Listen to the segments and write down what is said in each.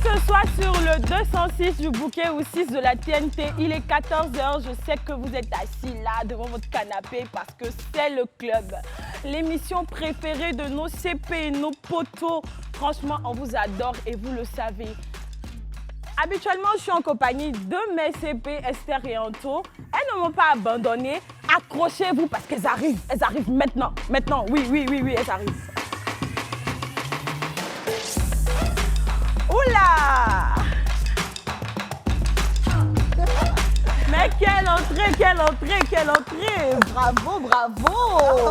ce soir sur le 206 du bouquet ou 6 de la TNT. Il est 14h. Je sais que vous êtes assis là devant votre canapé parce que c'est le club. L'émission préférée de nos CP et nos potos. Franchement, on vous adore et vous le savez. Habituellement, je suis en compagnie de mes CP, Esther et Anto. Elles ne m'ont pas abandonné. Accrochez-vous parce qu'elles arrivent. Elles arrivent maintenant. Maintenant, oui, elles arrivent. Oula! Mais quelle entrée! Bravo!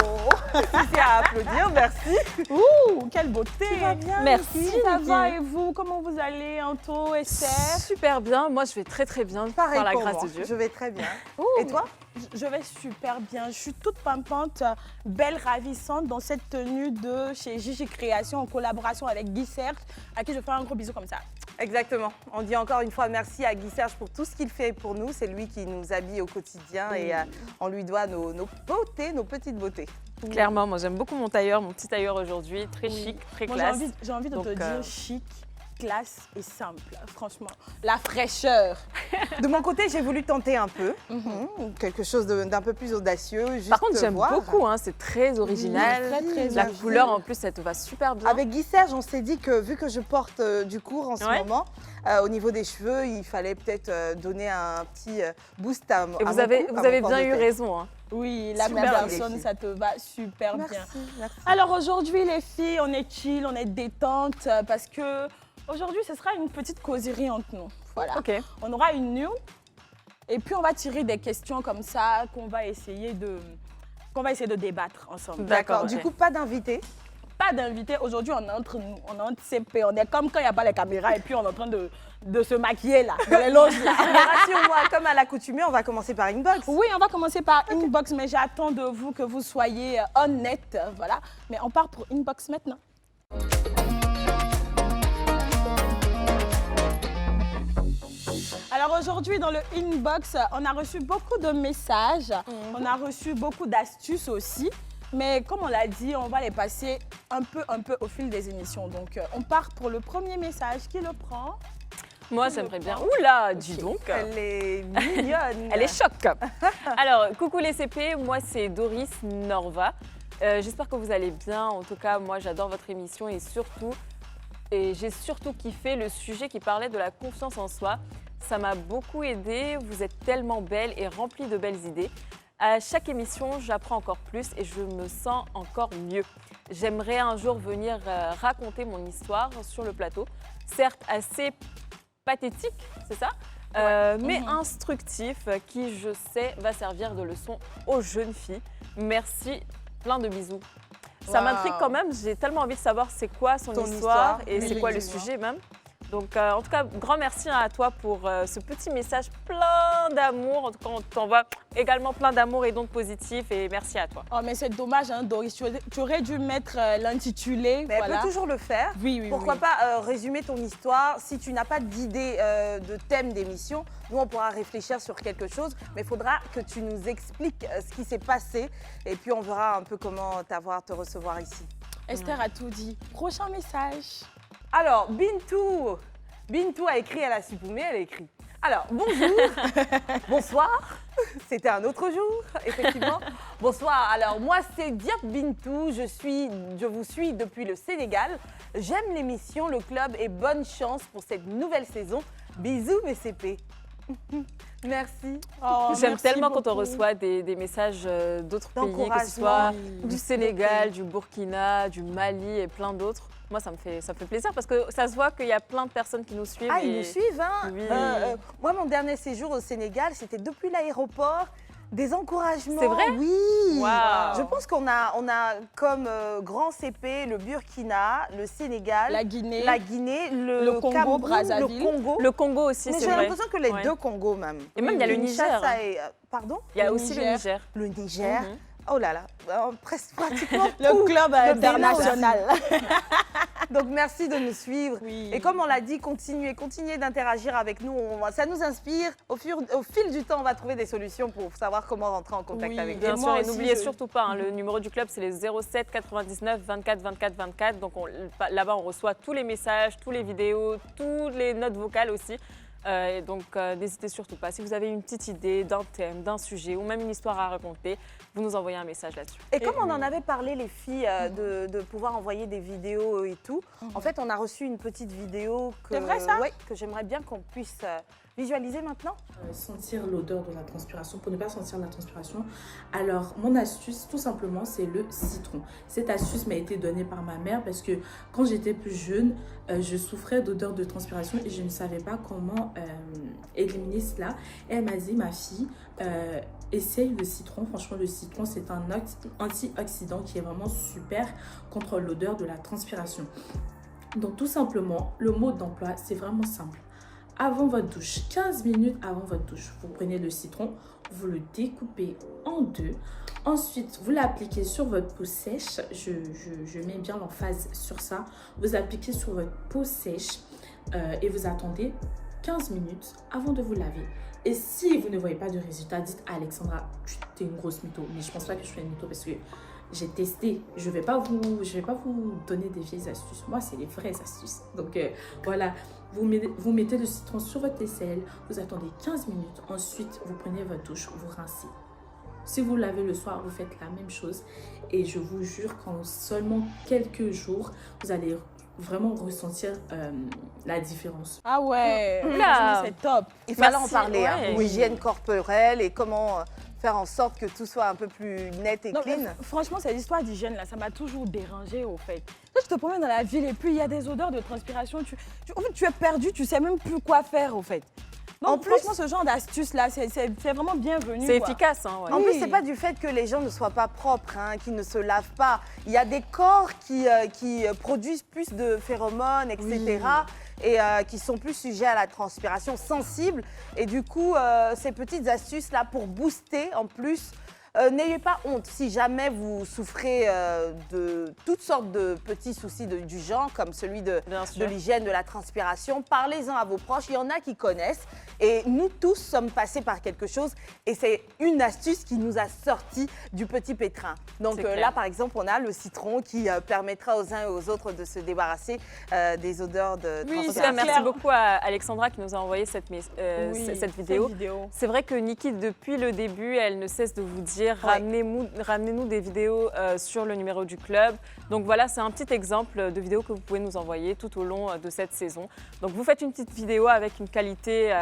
C'est à applaudir, merci. Ouh, quelle beauté! Tu vas bien? Merci. Ça va et vous? Comment vous allez, Anto, Esther? Super bien, moi je vais très bien, Pareil par la pour grâce moi. de Dieu. Je vais très bien. Ouh. Et toi? Je vais super bien. Je suis toute pimpante, belle, ravissante dans cette tenue de chez Gigi Création en collaboration avec Guy Serge, à qui je fais un gros bisou comme ça. Exactement. On dit encore une fois merci à Guy Serge pour tout ce qu'il fait pour nous. C'est lui qui nous habille au quotidien et on lui doit nos beautés, nos petites beautés. Clairement, moi j'aime beaucoup mon tailleur, mon petit tailleur aujourd'hui, très Oui. chic, très Moi, classe. j'ai envie de Donc, te dire chic, classe et simple. Franchement, la fraîcheur. De mon côté, j'ai voulu tenter un peu, quelque chose d'un peu plus audacieux. Juste Par contre, j'aime voir. beaucoup, hein, c'est très original. Oui, très la original. couleur en plus, ça te va super bien. Avec Guy Serge, on s'est dit que vu que je porte du court en ce Ouais. moment, au niveau des cheveux, il fallait peut-être donner un petit boost à Et mon vous coupe, avez à mon bien corps de eu tête. raison. Hein. Oui, la Super même idée. personne, ça te va super bien. Merci. Alors aujourd'hui, les filles, on est chill, on est détente parce que aujourd'hui, ce sera une petite causerie entre nous. Voilà. Ok. On aura une news et puis on va tirer des questions comme ça qu'on va essayer de débattre ensemble. D'accord, Du ok. coup, pas d'invité. Pas d'invité. Aujourd'hui, on est entre nous, on est entre CP. On est comme quand il n'y a pas les caméras et puis on est en train de se maquiller là, dans les loges là. Mais rassure-moi, comme à l'accoutumée, on va commencer par inbox. Oui, on va commencer par inbox, mais j'attends de vous que vous soyez honnête, voilà. Mais on part pour inbox maintenant. Alors aujourd'hui, dans le inbox, on a reçu beaucoup de messages, on a reçu beaucoup d'astuces aussi. Mais comme on l'a dit, on va les passer un peu au fil des émissions. Donc on part pour le premier message. Qui le prend? Moi j'aimerais bien. Oula, dis donc. Elle est mignonne. Elle est choc. Alors, coucou les CP, moi c'est Doris Norva. J'espère que vous allez bien. En tout cas, moi j'adore votre émission et j'ai surtout kiffé le sujet qui parlait de la confiance en soi. Ça m'a beaucoup aidée. Vous êtes tellement belle et remplie de belles idées. À chaque émission, j'apprends encore plus et je me sens encore mieux. J'aimerais un jour venir raconter mon histoire sur le plateau. Certes, assez pathétique, c'est ça, mais instructif, qui, je sais, va servir de leçon aux jeunes filles. Merci, plein de bisous. Ça m'intrigue quand même, j'ai tellement envie de savoir c'est quoi son histoire et c'est quoi le sujet même. Donc, en tout cas, grand merci à toi pour ce petit message plein d'amour. En tout cas, on t'envoie également plein d'amour et d'ondes positives et merci à toi. Oh, mais c'est dommage, hein, Doris. Tu aurais dû mettre l'intitulé. Mais voilà. elle peut toujours le faire. Oui. Pourquoi pas résumer ton histoire? Si tu n'as pas d'idée de thème d'émission, nous on pourra réfléchir sur quelque chose, mais il faudra que tu nous expliques ce qui s'est passé et puis on verra un peu comment te recevoir ici. Esther a tout dit. Prochain message. Alors, Bintou a écrit, elle a supprimé, elle a écrit. Alors, bonjour, bonsoir, c'était un autre jour, effectivement. Bonsoir, alors moi c'est Diop Bintou, je vous suis depuis le Sénégal. J'aime l'émission, le club et bonne chance pour cette nouvelle saison. Bisous mes CP. Merci. Oh, J'aime merci tellement quand on beaucoup. reçoit des messages d'autres pays, que ce D'encouragement, soit oui. du Sénégal, du Burkina, du Mali et plein d'autres. Moi, ça me fait plaisir parce que ça se voit qu'il y a plein de personnes qui nous suivent. Ah, et- ils nous suivent, hein. Oui. Moi, mon dernier séjour au Sénégal, c'était depuis l'aéroport. Des encouragements. C'est vrai? Oui. Waouh. Je pense qu'on a comme grand CP le Burkina, le Sénégal, La Guinée. le Congo, Cameroun, Brazzaville. le Congo. Le Congo aussi, Mais c'est j'ai vrai. l'impression que les Ouais. deux Congos même. Et même, il y a le Niger. Kinshasa et, pardon? Il y a Le aussi Niger. le Niger. Le Niger. Mhm. oh là là, presque pratiquement Le tout club le international. Donc merci de nous suivre. Oui. Et comme on l'a dit, continuez d'interagir avec nous. Ça nous inspire. Au fil du temps, on va trouver des solutions pour savoir comment rentrer en contact Oui, avec bien vous. Bien sûr, et aussi, n'oubliez je- surtout pas, le numéro du club, c'est les 07 99 24 24 24. Donc là-bas, on reçoit tous les messages, tous les vidéos, toutes les notes vocales aussi. Et donc, n'hésitez surtout pas. Si vous avez une petite idée d'un thème, d'un sujet ou même une histoire à raconter, vous nous envoyez un message là-dessus. Et comme on en avait parlé, les filles, de pouvoir envoyer des vidéos et tout, en fait, on a reçu une petite vidéo C'est vrai, ça? ouais, que j'aimerais bien qu'on puisse visualiser maintenant. Sentir l'odeur de la transpiration, pour ne pas sentir la transpiration. Alors, mon astuce, tout simplement, c'est le citron. Cette astuce m'a été donnée par ma mère parce que quand j'étais plus jeune, je souffrais d'odeur de transpiration et je ne savais pas comment éliminer cela. Et elle m'a dit, ma fille, essaye le citron. Franchement, le citron, c'est un antioxydant qui est vraiment super contre l'odeur de la transpiration. Donc, tout simplement, le mode d'emploi, c'est vraiment simple. Avant votre douche, 15 minutes avant votre douche, vous prenez le citron, vous le découpez en deux. Ensuite, vous l'appliquez sur votre peau sèche. Je mets bien l'emphase sur ça. Vous appliquez sur votre peau sèche et vous attendez 15 minutes avant de vous laver. Et si vous ne voyez pas de résultat, dites à Alexandra, tu es une grosse mytho. Mais je ne pense pas que je sois une mytho parce que j'ai testé. Je ne vais pas vous donner des vieilles astuces. Moi, c'est les vraies astuces. Donc, voilà. Vous mettez le citron sur votre aisselle. Vous attendez 15 minutes. Ensuite, vous prenez votre douche. Vous rincez. Si vous lavez le soir, vous faites la même chose. Et je vous jure qu'en seulement quelques jours, vous allez vraiment ressentir la différence. Ah ouais, Oula. franchement, c'est top. Il fallait en Merci, parler, ouais. pour hygiène corporelle et comment faire en sorte que tout soit un peu plus net et Non, clean. mais franchement, cette histoire d'hygiène là, ça m'a toujours dérangée au fait. Là, je te promène dans la ville et puis il y a des odeurs de transpiration. En fait, tu es perdu, tu sais même plus quoi faire au fait. Donc, En plus- franchement, ce genre d'astuce là, c'est vraiment bienvenu. C'est quoi. efficace, hein, ouais. En Oui. plus, c'est pas du fait que les gens ne soient pas propres, hein, qu'ils ne se lavent pas. Il y a des corps qui produisent plus de phéromones, etc. Et qui sont plus sujets à la transpiration, sensibles. Et du coup, ces petites astuces-là pour booster en plus, n'ayez pas honte. Si jamais vous souffrez de toutes sortes de petits soucis du genre, comme celui de Bien sûr. l'hygiène, de la transpiration, parlez-en à vos proches. Il y en a qui connaissent. Et nous tous sommes passés par quelque chose. Et c'est une astuce qui nous a sortis du petit pétrin. Donc C'est clair. là, par exemple, on a le citron qui permettra aux uns et aux autres de se débarrasser des odeurs de Oui, En tout c'est cas, transpiration. merci clair. beaucoup à Alexandra qui nous a envoyé cette vidéo. C'est vrai que Niki, depuis le début, elle ne cesse de vous dire ramenez-nous des vidéos sur le numéro du club. Donc voilà, c'est un petit exemple de vidéo que vous pouvez nous envoyer tout au long de cette saison. Donc vous faites une petite vidéo avec une qualité,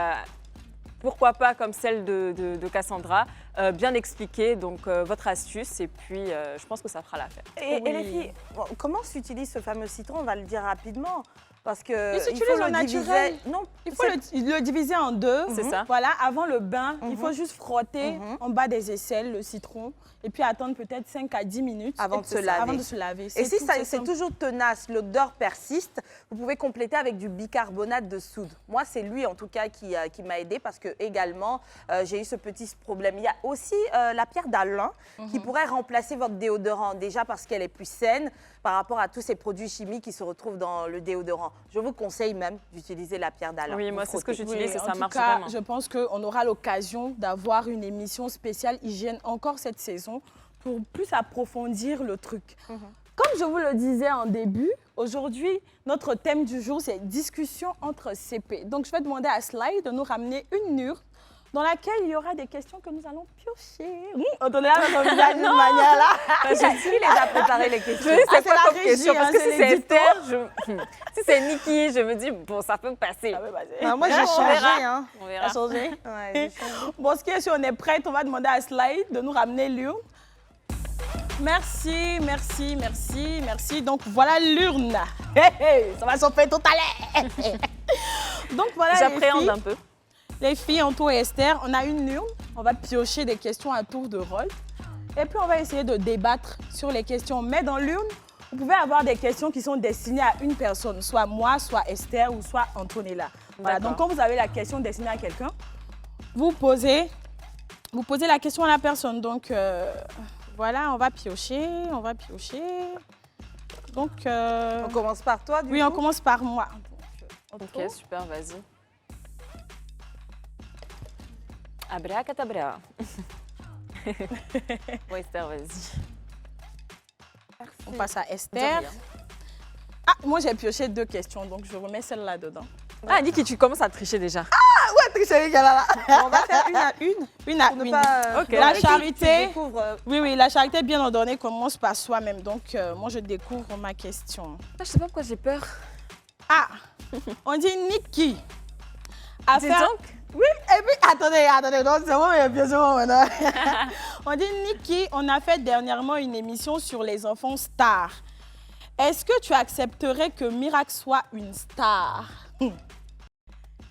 pourquoi pas comme celle de Cassandra, bien expliquée, donc votre astuce, et puis je pense que ça fera l'affaire. Et Oui. les filles, bon, comment s'utilise ce fameux citron? On va le dire rapidement. Parce que Il s'utilise au naturel. Non, Il faut le diviser en deux. C'est ça. Voilà, avant le bain, il faut juste frotter en bas des aisselles le citron et puis attendre peut-être 5 à 10 minutes. Avant Et de se c'est ça, laver. Avant de se laver. Et C'est si tout, c'est simple. toujours tenace, l'odeur persiste, vous pouvez compléter avec du bicarbonate de soude. Moi, c'est lui en tout cas qui m'a aidé parce que également j'ai eu ce petit problème. Il y a aussi la pierre d'Alain qui pourrait remplacer votre déodorant, déjà parce qu'elle est plus saine par rapport à tous ces produits chimiques qui se retrouvent dans le déodorant. Je vous conseille même d'utiliser la pierre d'Alain. Oui, Vous moi, c'est ce que frottez. j'utilise et en ça tout marche cas, vraiment. je pense qu'on aura l'occasion d'avoir une émission spéciale hygiène encore cette saison pour plus approfondir le truc. Comme je vous le disais en début, aujourd'hui, notre thème du jour, c'est discussion entre CP. Donc, je vais demander à Sly de nous ramener une urne dans laquelle il y aura des questions que nous allons piocher. Entendez là dans son visage d'une manière là. Qui les a préparé les questions? Je sais c'est pas la comme régie, question, parce hein, que c'est si c'est l'édito. Esther, si c'est Niki, je me dis, bon, ça peut me passer. Ça va passer. Ah, moi, j'ai On changé. verra. Hein. On verra. Ça a changé. Ouais, j'ai changé. Bon, ce qui est, si on est prête, on va demander à Slide de nous ramener l'urne. Merci, merci, merci, merci. Donc, voilà l'urne. Hey, hey, ça va s'en faire tout à l'heure. Donc, voilà J'appréhende un peu. les filles, Anto et Esther, on a une urne. On va piocher des questions à tour de rôle. Et puis, on va essayer de débattre sur les questions. Mais dans l'urne, vous pouvez avoir des questions qui sont destinées à une personne, soit moi, soit Esther ou soit Antonella. Voilà, donc D'accord. quand vous avez la question destinée à quelqu'un, vous posez la question à la personne. Donc, Voilà, on va piocher, on va piocher. Donc, On commence par toi, du oui, coup. on commence par moi. Donc, Ok, super, vas-y. Abracadabra. Bon, Esther, vas-y. on passe à De Esther. rien. Ah, moi j'ai pioché 2 questions, donc je remets celle-là dedans. Ah, Niki, tu commences à tricher déjà. On va faire une à une. Une à Pour ne une. pas, Ok. La tu charité. découvres, Oui, la charité bien ordonnée commence par soi-même. Donc, moi je découvre ma question. Ah, je sais pas pourquoi j'ai peur. Ah, on dit Niki. À Dis faire... donc. Et puis, attendez, non, c'est bon, mais bien sûr, maintenant. On dit Niki, on a fait dernièrement une émission sur les enfants stars. Est-ce que tu accepterais que Miracle soit une star? Ah,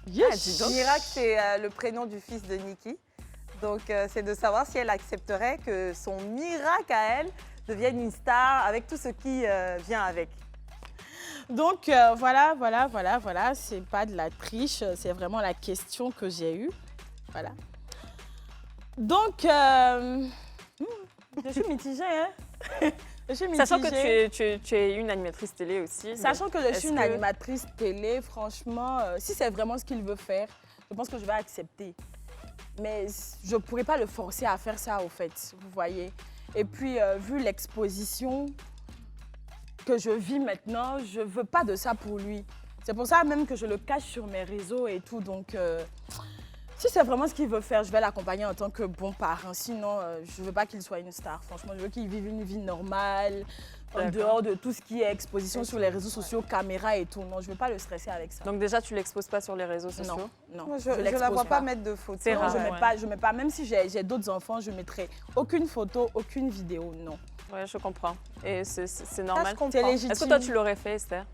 dis donc. Miracle, c'est le prénom du fils de Niki. Donc, c'est de savoir si elle accepterait que son miracle à elle devienne une star avec tout ce qui vient avec. Donc, voilà. C'est pas de la triche, c'est vraiment la question que j'ai eue. Voilà. Donc, je suis mitigée, hein. Je suis mitigée. Sachant que tu es une animatrice télé aussi. Sachant que je est-ce suis une que- animatrice télé, franchement, si c'est vraiment ce qu'il veut faire, je pense que je vais accepter. Mais je ne pourrais pas le forcer à faire ça, au fait, vous voyez. Et puis, vu l'exposition que je vis maintenant, je ne veux pas de ça pour lui. C'est pour ça même que je le cache sur mes réseaux et tout. Donc, si c'est vraiment ce qu'il veut faire, je vais l'accompagner en tant que bon parent. Sinon, je ne veux pas qu'il soit une star. Franchement, je veux qu'il vive une vie normale, en D'accord. dehors de tout ce qui est exposition sur les réseaux sociaux, caméra et tout. Non, je ne veux pas le stresser avec ça. Donc déjà, tu l'exposes pas sur les réseaux sociaux? Non, Moi, je je ne la l'expose vois pas mettre de photos. C'est Non, rare. je Ouais. mets pas, même si j'ai d'autres enfants, je mettrai aucune photo, aucune vidéo, non. Ouais, je comprends. Et c'est Ça, normal. je comprends. C'est légitime. Est-ce que toi, tu l'aurais fait, Esther?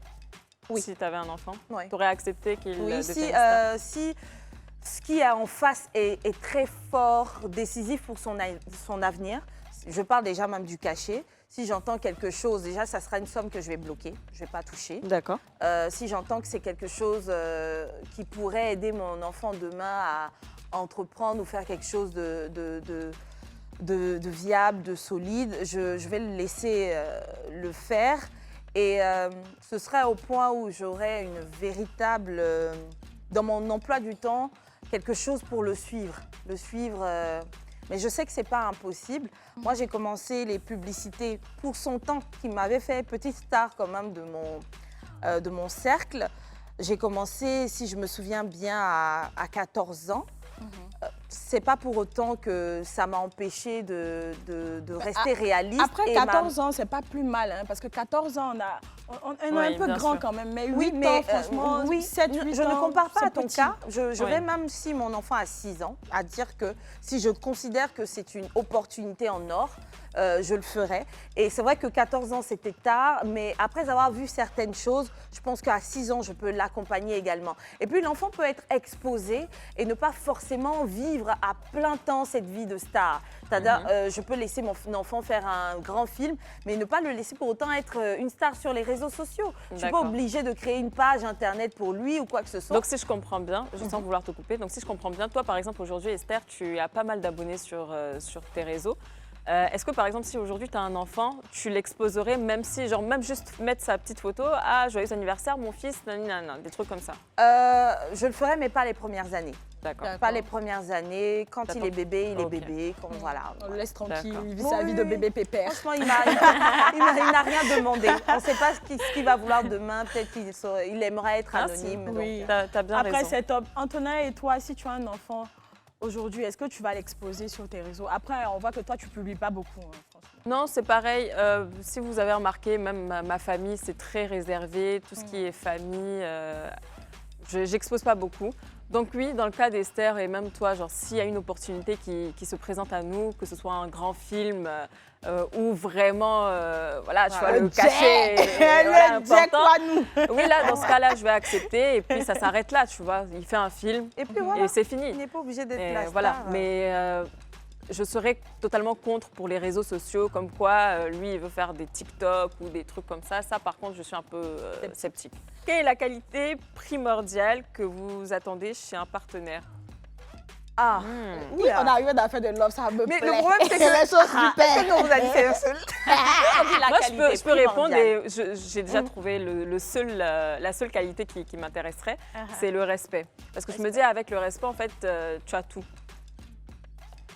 Oui. Si tu avais un enfant? Ouais. Tu aurais accepté qu'il Oui, devienne si, star? si ce qui est en face est très fort, décisif pour son avenir, je parle déjà même du cachet. Si j'entends quelque chose, déjà, ça sera une somme que je vais bloquer, je ne vais pas toucher. D'accord. Si j'entends que c'est quelque chose qui pourrait aider mon enfant demain à entreprendre ou faire quelque chose de viable, de solide, je vais le laisser le faire. Et ce serait au point où j'aurais une véritable, dans mon emploi du temps, quelque chose pour le suivre. Mais je sais que ce n'est pas impossible. Moi, j'ai commencé les publicités pour son temps, qui m'avait fait petite star quand même de mon cercle. J'ai commencé, si je me souviens bien, à 14 ans. C'est pas pour autant que ça m'a empêché de rester réaliste. Après 14 ans, c'est pas plus mal, hein, parce que 14 ans, on est Oui, un peu bien grand sûr. quand même. Mais 8 Oui, ans, mais franchement, oui, 7, 8 ans, je ne compare pas c'est à ton petit. cas. Je Ouais. vais même, si mon enfant a 6 ans, à dire que si je considère que c'est une opportunité en or, je le ferai. Et c'est vrai que 14 ans, c'était tard, mais après avoir vu certaines choses, je pense qu'à 6 ans, je peux l'accompagner également. Et puis, l'enfant peut être exposé et ne pas forcément vivre à plein temps cette vie de star. C'est-à-dire, je peux laisser mon enfant faire un grand film, mais ne pas le laisser pour autant être une star sur les réseaux sociaux. Je ne suis pas D'accord. obligée de créer une page Internet pour lui ou quoi que ce soit. Donc si je comprends bien, sans vouloir te couper, donc si je comprends bien, toi par exemple aujourd'hui Esther, tu as pas mal d'abonnés sur tes réseaux. Est-ce que par exemple si aujourd'hui tu as un enfant, tu l'exposerais même si, genre même juste mettre sa petite photo, ah joyeux anniversaire mon fils, nanana, des trucs comme ça? Je le ferai, mais pas les premières années. D'accord. Pas les premières années. Quand il est bébé, il est Ok. bébé. Quand, voilà. On le laisse tranquille, D'accord. il vit Oui, sa vie de oui. bébé pépère. Franchement, il n'a rien demandé. On ne sait pas ce qu'il va vouloir demain. Peut-être qu'il aimerait être Ah, anonyme. si. donc, Oui. T'as bien Après, raison. c'est top. Antonin et toi, si tu as un enfant aujourd'hui, est-ce que tu vas l'exposer sur tes réseaux? Après, on voit que toi, tu ne publies pas beaucoup, hein, franchement. Non, c'est pareil. Si vous avez remarqué, même ma famille, c'est très réservé. Tout ce qui est famille, j'expose pas beaucoup. Donc oui, dans le cas d'Esther et même toi, genre s'il y a une opportunité qui se présente à nous, que ce soit un grand film ou vraiment, voilà, tu vois, le cachet voilà, Le Jack, important. quoi, nous. Oui, là, dans ce cas-là, je vais accepter et puis ça s'arrête là, tu vois. Il fait un film Et puis voilà, et c'est fini. il n'est pas obligé d'être Et la star. voilà, mais je serais totalement contre pour les réseaux sociaux, comme quoi lui, il veut faire des TikTok ou des trucs comme ça. Ça, par contre, je suis un peu sceptique. Quelle est la qualité primordiale que vous attendez chez un partenaire? Ah, Oui, on arrive à faire de l'offre, ça me mais plaît. le problème, c'est que les choses du père. personne ne vous a dit c'est le seul. Moi, je peux répondre primordiale. et j'ai déjà trouvé la seule qualité qui m'intéresserait, c'est le respect. Parce que je me dis, avec le respect, en fait, tu as tout.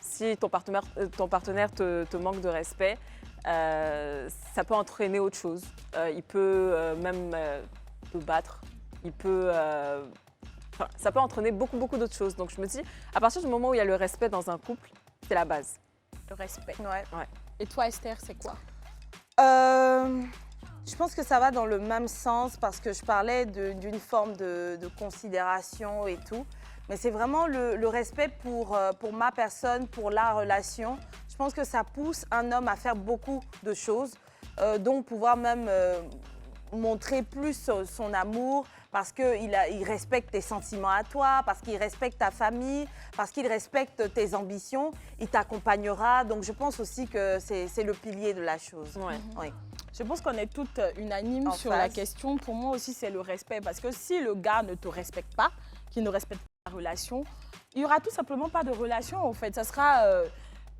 Si ton partenaire te manque de respect, ça peut entraîner autre chose. Il peut même te battre. Il peut... Enfin, ça peut entraîner beaucoup d'autres choses. Donc je me dis, à partir du moment où il y a le respect dans un couple, c'est la base. Le respect. Ouais. Et toi, Esther, c'est quoi? Je pense que ça va dans le même sens parce que je parlais d'une forme de considération et tout. Mais c'est vraiment le respect pour ma personne, pour la relation. Je pense que ça pousse un homme à faire beaucoup de choses, donc pouvoir même montrer plus son amour parce qu'il respecte tes sentiments à toi, parce qu'il respecte ta famille, parce qu'il respecte tes ambitions. Il t'accompagnera. Donc je pense aussi que c'est le pilier de la chose. Ouais. Oui. Je pense qu'on est toutes unanimes En sur phase. la question. Pour moi aussi, c'est le respect. Parce que si le gars ne te respecte pas, qu'il ne respecte pas la relation, il n'y aura tout simplement pas de relation, en fait. Ça sera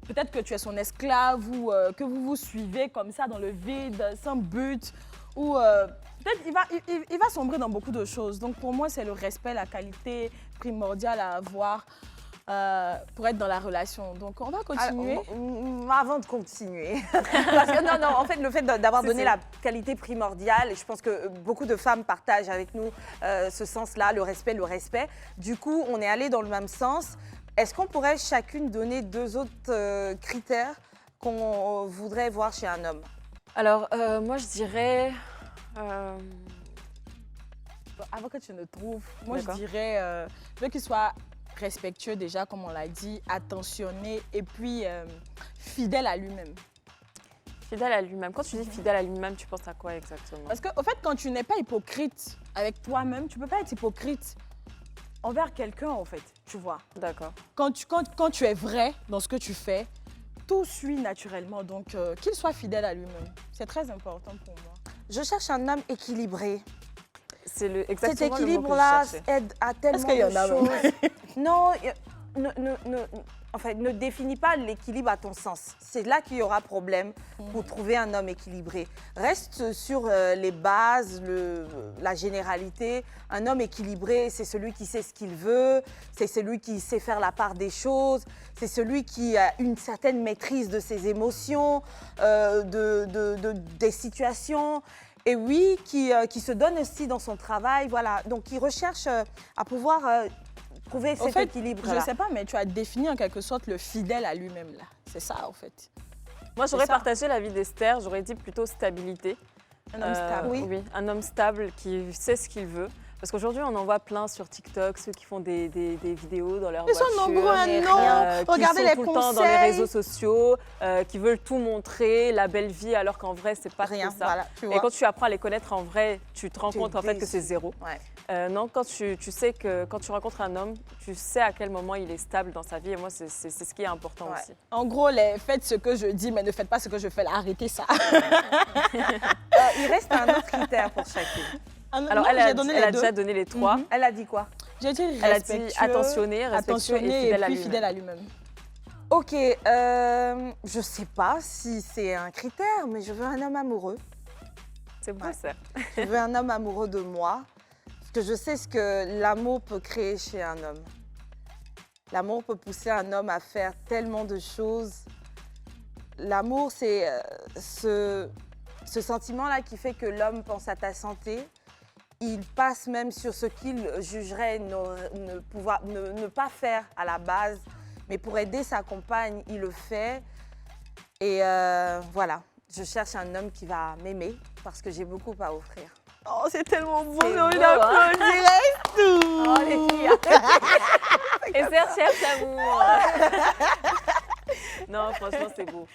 peut-être que tu es son esclave ou que vous vous suivez comme ça dans le vide, sans but. Ou peut-être il va sombrer dans beaucoup de choses. Donc pour moi, c'est le respect, la qualité primordiale à avoir pour être dans la relation. Donc on va continuer. Avant de continuer, parce que non, en fait, le fait d'avoir C'est donné ça. la qualité primordiale, et je pense que beaucoup de femmes partagent avec nous ce sens-là, le respect. Du coup, on est allé dans le même sens. Est-ce qu'on pourrait chacune donner 2 autres critères qu'on voudrait voir chez un homme? Alors, moi, je dirais... Avant que tu ne trouves, moi je D'accord. dirais je veux qu'il soit respectueux déjà, comme on l'a dit, attentionné et puis fidèle à lui-même. Fidèle à lui-même. Quand tu dis fidèle à lui-même, tu penses à quoi exactement? Parce qu'au fait, quand tu n'es pas hypocrite avec toi-même, tu ne peux pas être hypocrite envers quelqu'un, en fait, tu vois. D'accord. Quand tu es vrai dans ce que tu fais, tout suit naturellement. Donc, qu'il soit fidèle à lui-même, c'est très important pour moi. Je cherche un homme équilibré. C'est exactement Cet le mot que je équilibre-là cherchais. aide à tellement qu'il y en de a choses. Non, en fait, ne définis pas l'équilibre à ton sens. C'est là qu'il y aura problème pour trouver un homme équilibré. Reste sur les bases, la généralité. Un homme équilibré, c'est celui qui sait ce qu'il veut, c'est celui qui sait faire la part des choses, c'est celui qui a une certaine maîtrise de ses émotions, des situations. Et oui, qui se donne aussi dans son travail, voilà. Donc, il recherche à pouvoir trouver cet équilibre-là. Je sais pas, mais tu as défini en quelque sorte le fidèle à lui-même, là. C'est ça, en fait. Moi, j'aurais ça. partagé l'avis d'Esther, j'aurais dit plutôt stabilité. Un homme stable. Oui. Un homme stable qui sait ce qu'il veut. Parce qu'aujourd'hui, on en voit plein sur TikTok, ceux qui font des vidéos dans leur Ils sont voiture. nombreux à non. Regardez qui les sont tout le temps dans les conseils. réseaux sociaux, qui veulent tout montrer, la belle vie, alors qu'en vrai, c'est pas Rien, que ça. voilà, tu Et vois. quand tu apprends à les connaître en vrai, tu te rends Tu es compte en fait que déçu. c'est zéro. Ouais. Non, quand tu sais que quand tu rencontres un homme, tu sais à quel moment il est stable dans sa vie. Et moi, c'est ce qui est important Ouais. aussi. En gros, faites ce que je dis, mais ne faites pas ce que je fais. Là, arrêtez ça. Il reste un autre critère pour chacune. Alors, Non, elle a j'ai donné les deux. déjà donné les 3. Elle a dit quoi? J'ai dit Elle a dit respectueux, attentionné, respectueux et fidèle à puis lui-même. fidèle à lui-même. Ok, je sais pas si c'est un critère, mais je veux un homme amoureux. C'est beau ça. Je veux un homme amoureux de moi, parce que je sais ce que l'amour peut créer chez un homme. L'amour peut pousser un homme à faire tellement de choses. L'amour, c'est ce sentiment-là qui fait que l'homme pense à ta santé. Il passe même sur ce qu'il jugerait ne pas faire à la base. Mais pour aider sa compagne, il le fait. Et voilà, je cherche un homme qui va m'aimer parce que j'ai beaucoup à offrir. Oh, c'est tellement beau, C'est j'ai envie beau, d'applaudir tout. Oh les filles. Esther cherche l'amour. Non, franchement, c'est beau.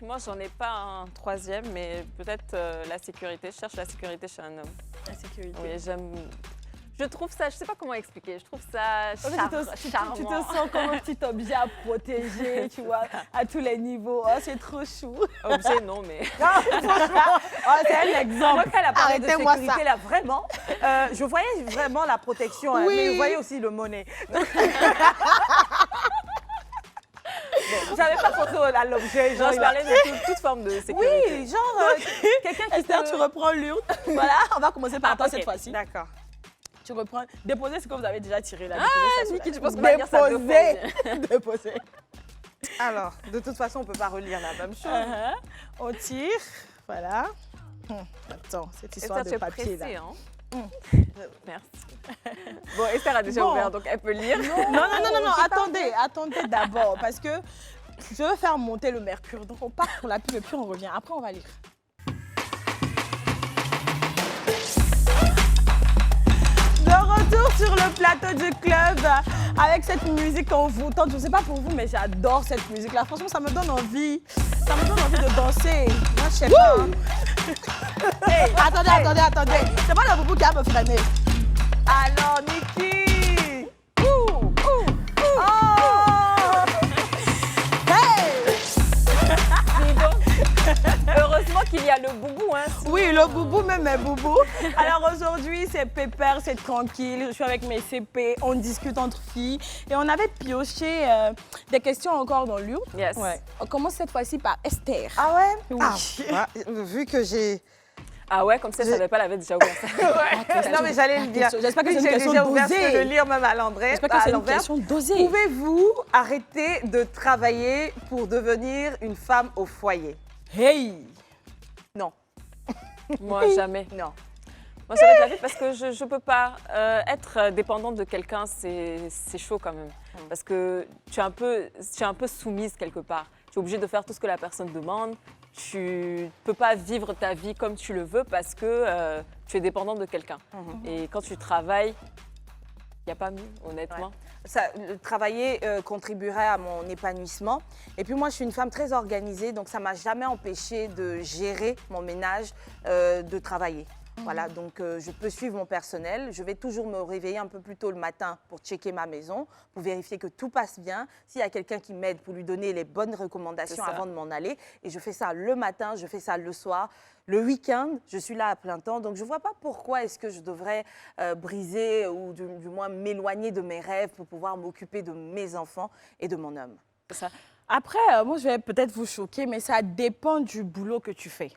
Moi, j'en ai pas un troisième, mais peut-être la sécurité. Je cherche la sécurité chez un homme. La sécurité. Oui, Je trouve ça, je sais pas comment expliquer, je trouve ça charmant. Tu te sens comme un petit objet à protéger, tu vois, à tous les niveaux. Oh, c'est trop chou. Objet, non, mais... Oh, c'est un exemple. Moi, quand elle a parlé de Arrêtez-moi sécurité, ça. là, vraiment, je voyais vraiment la protection, hein, Oui. mais je voyais aussi le monnaie. Donc, j'avais pas pensé à l'objet. Genre, je parlais de toute forme de sécurité. Oui, genre, quelqu'un qui Esther, tu reprends l'urne. Voilà, on va commencer par toi ok. cette fois-ci. D'accord. Tu reprends. Déposez ce que vous avez déjà tiré là. Niki, tu penses qu'on va dire ça deux fois, Déposez. Déposez. Alors, de toute façon, on peut pas relire la même chose. On tire. Voilà. Attends, cette histoire Esther, tu de es papier pressée, là. hein? Merci. Bon, Esther a déjà Bon. ouvert, donc elle peut lire. Non, attendez d'abord, parce que je veux faire monter le mercure. Donc on part pour la pub et puis on revient. Après, on va lire. De retour sur le plateau du club avec cette musique envoûtante. Je ne sais pas pour vous, mais j'adore cette musique-là. Franchement, ça me donne envie. Ça me donne envie de danser. Moi, je sais pas. Hey, attendez. C'est pas le boubou qui va me freiner. Alors, Niki! Oh! Hey! Heureusement qu'il y a le boubou, hein. Oui, le boubou, même mes boubous. Alors aujourd'hui, c'est pépère, c'est tranquille. Je suis avec mes CP, on discute entre filles. Et on avait pioché des questions encore dans l'urne. Yes. Ouais. On commence cette fois-ci par Esther. Ah ouais? Oui. Vu que j'ai... Ah ouais, comme ça, je savais pas, elle avait déjà ouvert ça. Non, mais j'allais le dire. J'espère que Oui, c'est une j'ai question déjà ouvert ce dosée. de lire même à l'envers. J'espère que c'est une question dosée. Pouvez-vous arrêter de travailler pour devenir une femme au foyer? Hey! Non, Moi, jamais. non. Moi, jamais de la vie parce que je peux pas. Être dépendante de quelqu'un, c'est chaud quand même. Parce que tu es un peu soumise quelque part. Tu es obligée de faire tout ce que la personne demande. Tu peux pas vivre ta vie comme tu le veux parce que tu es dépendante de quelqu'un. Et quand tu travailles, il n'y a pas mieux, honnêtement. Travailler contribuerait à mon épanouissement. Et puis moi, je suis une femme très organisée, donc ça ne m'a jamais empêchée de gérer mon ménage, de travailler. Voilà, donc je peux suivre mon personnel. Je vais toujours me réveiller un peu plus tôt le matin pour checker ma maison, pour vérifier que tout passe bien. S'il y a quelqu'un qui m'aide pour lui donner les bonnes recommandations avant de m'en aller. Et je fais ça le matin, je fais ça le soir. Le week-end, je suis là à plein temps. Donc je ne vois pas pourquoi est-ce que je devrais briser ou du moins m'éloigner de mes rêves pour pouvoir m'occuper de mes enfants et de mon homme. C'est ça. Après, moi, je vais peut-être vous choquer, mais ça dépend du boulot que tu fais.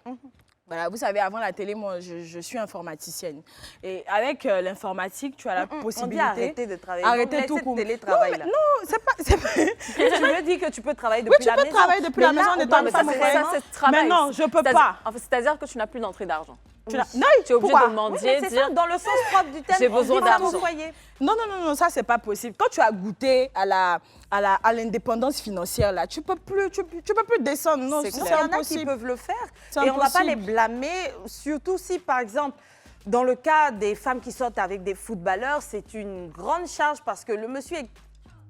Voilà, vous savez, avant la télé, moi, je suis informaticienne. Et avec l'informatique, tu as la On dit possibilité... arrêter de travailler. Arrêter Donc, tout laissez court. le télétravail là. Non, c'est pas... Tu veux dire que tu peux travailler Oui, depuis tu la peux maison. travailler depuis la Mais maison là, en on étant doit une femme au mettre foyer. ça, c'est travail. Mais non, je peux C'est-à-dire- pas. En fait, c'est-à-dire que tu n'as plus d'entrée d'argent. Tu l'as- Non, Tu es obligé pourquoi? de mendier, Oui, mais c'est ça, dire dans le sens propre du terme. J'ai besoin on dit femme au d'argent. foyer. Non, ça, c'est pas possible. Quand tu as goûté à l'indépendance financière, là, tu peux plus descendre. Non, C'est c'est Il y en a qui impossible. peuvent le faire. C'est Et on ne va pas impossible. les blâmer, surtout si, par exemple, dans le cas des femmes qui sortent avec des footballeurs, c'est une grande charge parce que le monsieur est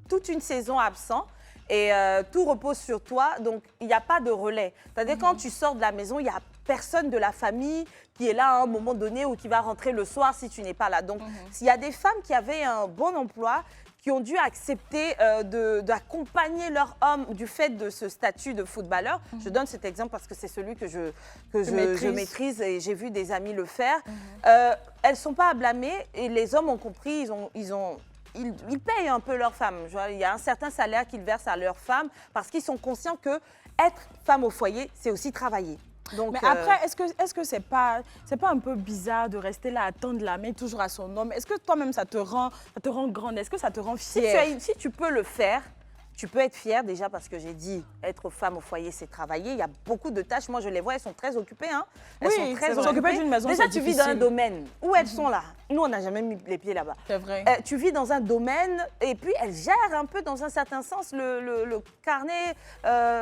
toute une saison absent. Et tout repose sur toi, donc il n'y a pas de relais. C'est-à-dire quand tu sors de la maison, il n'y a personne de la famille qui est là à un moment donné ou qui va rentrer le soir si tu n'es pas là. Donc s'il y a des femmes qui avaient un bon emploi, qui ont dû accepter d'accompagner leur homme du fait de ce statut de footballeur. Je donne cet exemple parce que c'est celui que je maîtrise et j'ai vu des amis le faire. Elles ne sont pas à blâmer et les hommes ont compris, ils payent un peu leurs femmes. Il y a un certain salaire qu'ils versent à leurs femmes parce qu'ils sont conscients que être femme au foyer, c'est aussi travailler. Donc, Mais après, est-ce que c'est pas un peu bizarre de rester là à tendre la main toujours à son homme? Est-ce que toi-même, ça te rend grande? Est-ce que ça te rend fière? si tu peux le faire, tu peux être fière déjà parce que j'ai dit être femme au foyer, c'est travailler. Il y a beaucoup de tâches. Moi, je les vois, elles sont très occupées. Hein. Elles Oui, sont très c'est vrai. S'occuper occupées. d'une maison, déjà, c'est tu vis dans un difficile. domaine où elles sont là. Nous, on n'a jamais mis les pieds là-bas. C'est vrai. Tu vis dans un domaine et puis elles gèrent un peu dans un certain sens le carnet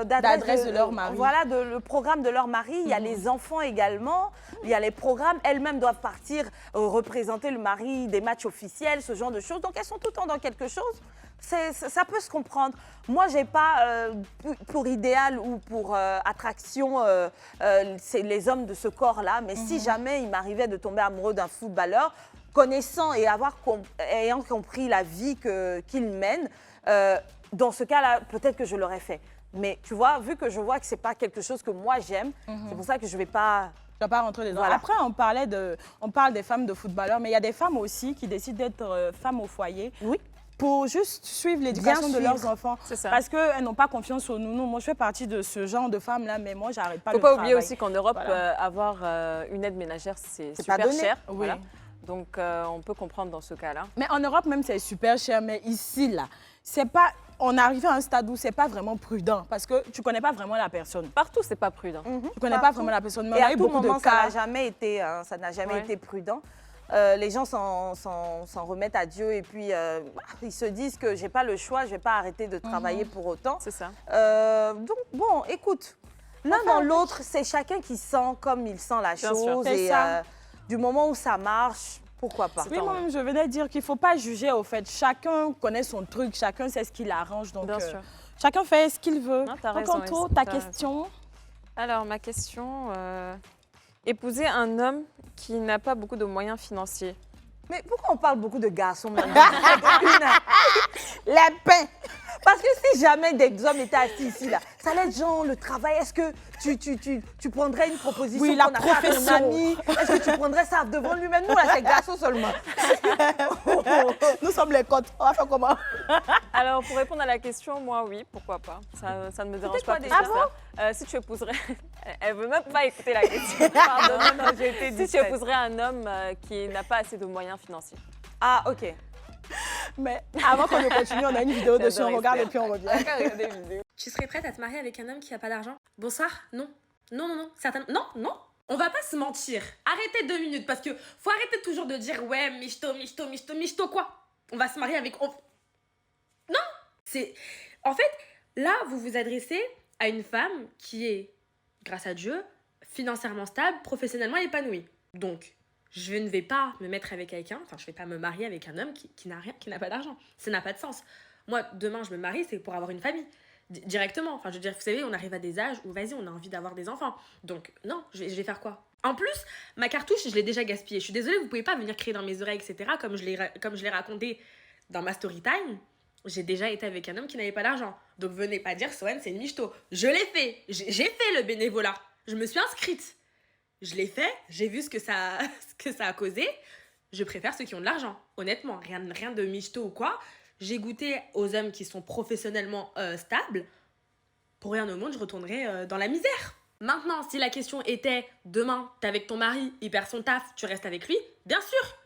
D'adresse de leur mari. Voilà, le programme de leur mari. Il y a les enfants également. Il y a les programmes. Elles-mêmes doivent partir représenter le mari des matchs officiels, ce genre de choses. Donc elles sont tout le temps dans quelque chose. Ça peut se comprendre. Moi, je n'ai pas pour idéal ou pour attraction c'est les hommes de ce corps-là. Mais si jamais il m'arrivait de tomber amoureux d'un footballeur, connaissant et ayant compris la vie qu'il mène, dans ce cas-là, peut-être que je l'aurais fait. Mais tu vois, vu que je vois que c'est pas quelque chose que moi j'aime, c'est pour ça que je vais pas... Je ne vais pas rentrer dedans. Voilà. Après, on parle des femmes de footballeurs, mais il y a des femmes aussi qui décident d'être femmes au foyer. Oui. Pour juste suivre l'éducation de leurs enfants. C'est ça. Parce qu'elles n'ont pas confiance au nounou. Moi, je fais partie de ce genre de femmes-là, mais moi, j'arrête pas Faut le pas travail. oublier aussi qu'en Europe, Voilà. avoir une aide ménagère, c'est pas super donné. cher. Oui. Voilà. Donc, on peut comprendre dans ce cas-là. Mais en Europe, même, c'est super cher. Mais ici, là, c'est pas... On arrive à un stade où c'est pas vraiment prudent parce que tu connais pas vraiment la personne. Partout, c'est pas prudent. Tu connais pas vraiment la personne. Mais Et on a à eu tout beaucoup moment, de cas. ça n'a jamais Ouais. été prudent. Les gens s'en remettent à Dieu et puis ils se disent que j'ai pas le choix, je vais pas arrêter de travailler pour autant. C'est ça. Donc bon, écoute, l'un dans l'autre, c'est chacun qui sent comme il sent la Bien chose sûr. C'est et ça. Du moment où ça marche, pourquoi pas. Oui, moi-même, je venais dire qu'il ne faut pas juger au fait. Chacun connaît son truc, chacun sait ce qui l'arrange. Donc, Bien sûr. chacun fait ce qu'il veut. Non, t'as Donc, raison, Anto, Esther, ta t'as question. Alors, ma question, épouser un homme qui n'a pas beaucoup de moyens financiers. Mais pourquoi on parle beaucoup de garçons maintenant? Les pains. Parce que si jamais des hommes étaient assis ici, là, ça allait être genre le travail. Est-ce que tu prendrais une proposition Oui, la qu'on a fait à ton profession. ami? Est-ce que tu prendrais ça devant lui-même? Nous, là, c'est garçons seulement. Nous sommes les côtes. On va faire comment? Alors, pour répondre à la question, moi, oui, pourquoi pas. Ça ne me dérange quoi pas plus déjà? que ça. Si tu épouserais... Elle veut même pas écouter la question. Pardon. Non, j'ai été Si tu distraite. épouserais un homme qui n'a pas assez de moyens financiers. Ah, ok. Mais avant qu'on ne continue, on a une vidéo dessus. On J'adore regarde et Esther. puis on revient. Regardez une vidéo. Tu serais prête à te marier avec un homme qui a pas d'argent? Bonsoir? Non. Non, non, non. Certainement. Non, non. On va pas se mentir. Arrêtez 2 minutes parce que faut arrêter toujours de dire ouais, michto, michto, michto, michto quoi. On va se marier avec. Non! C'est. En fait, là, vous vous adressez à une femme qui est, grâce à Dieu, financièrement stable, professionnellement épanouie. Donc, je ne vais pas me mettre avec quelqu'un, enfin, je vais pas me marier avec un homme qui n'a rien, qui n'a pas d'argent. Ça n'a pas de sens. Moi, demain, je me marie, c'est pour avoir une famille. Directement. Enfin, je veux dire, vous savez, on arrive à des âges où, vas-y, on a envie d'avoir des enfants. Donc, non, je vais faire quoi? En plus, ma cartouche, je l'ai déjà gaspillée. Je suis désolée, vous pouvez pas venir crier dans mes oreilles, etc. Comme je l'ai raconté dans ma story time. J'ai déjà été avec un homme qui n'avait pas d'argent. Donc, venez pas dire, Sohan, c'est une michto. Je l'ai fait. J'ai fait le bénévolat. Je me suis inscrite. Je l'ai fait. J'ai vu ce que ça a causé. Je préfère ceux qui ont de l'argent. Honnêtement, rien de michto ou quoi. J'ai goûté aux hommes qui sont professionnellement stables. Pour rien au monde, je retournerai dans la misère. Maintenant, si la question était, demain, t'es avec ton mari, il perd son taf, tu restes avec lui, bien sûr.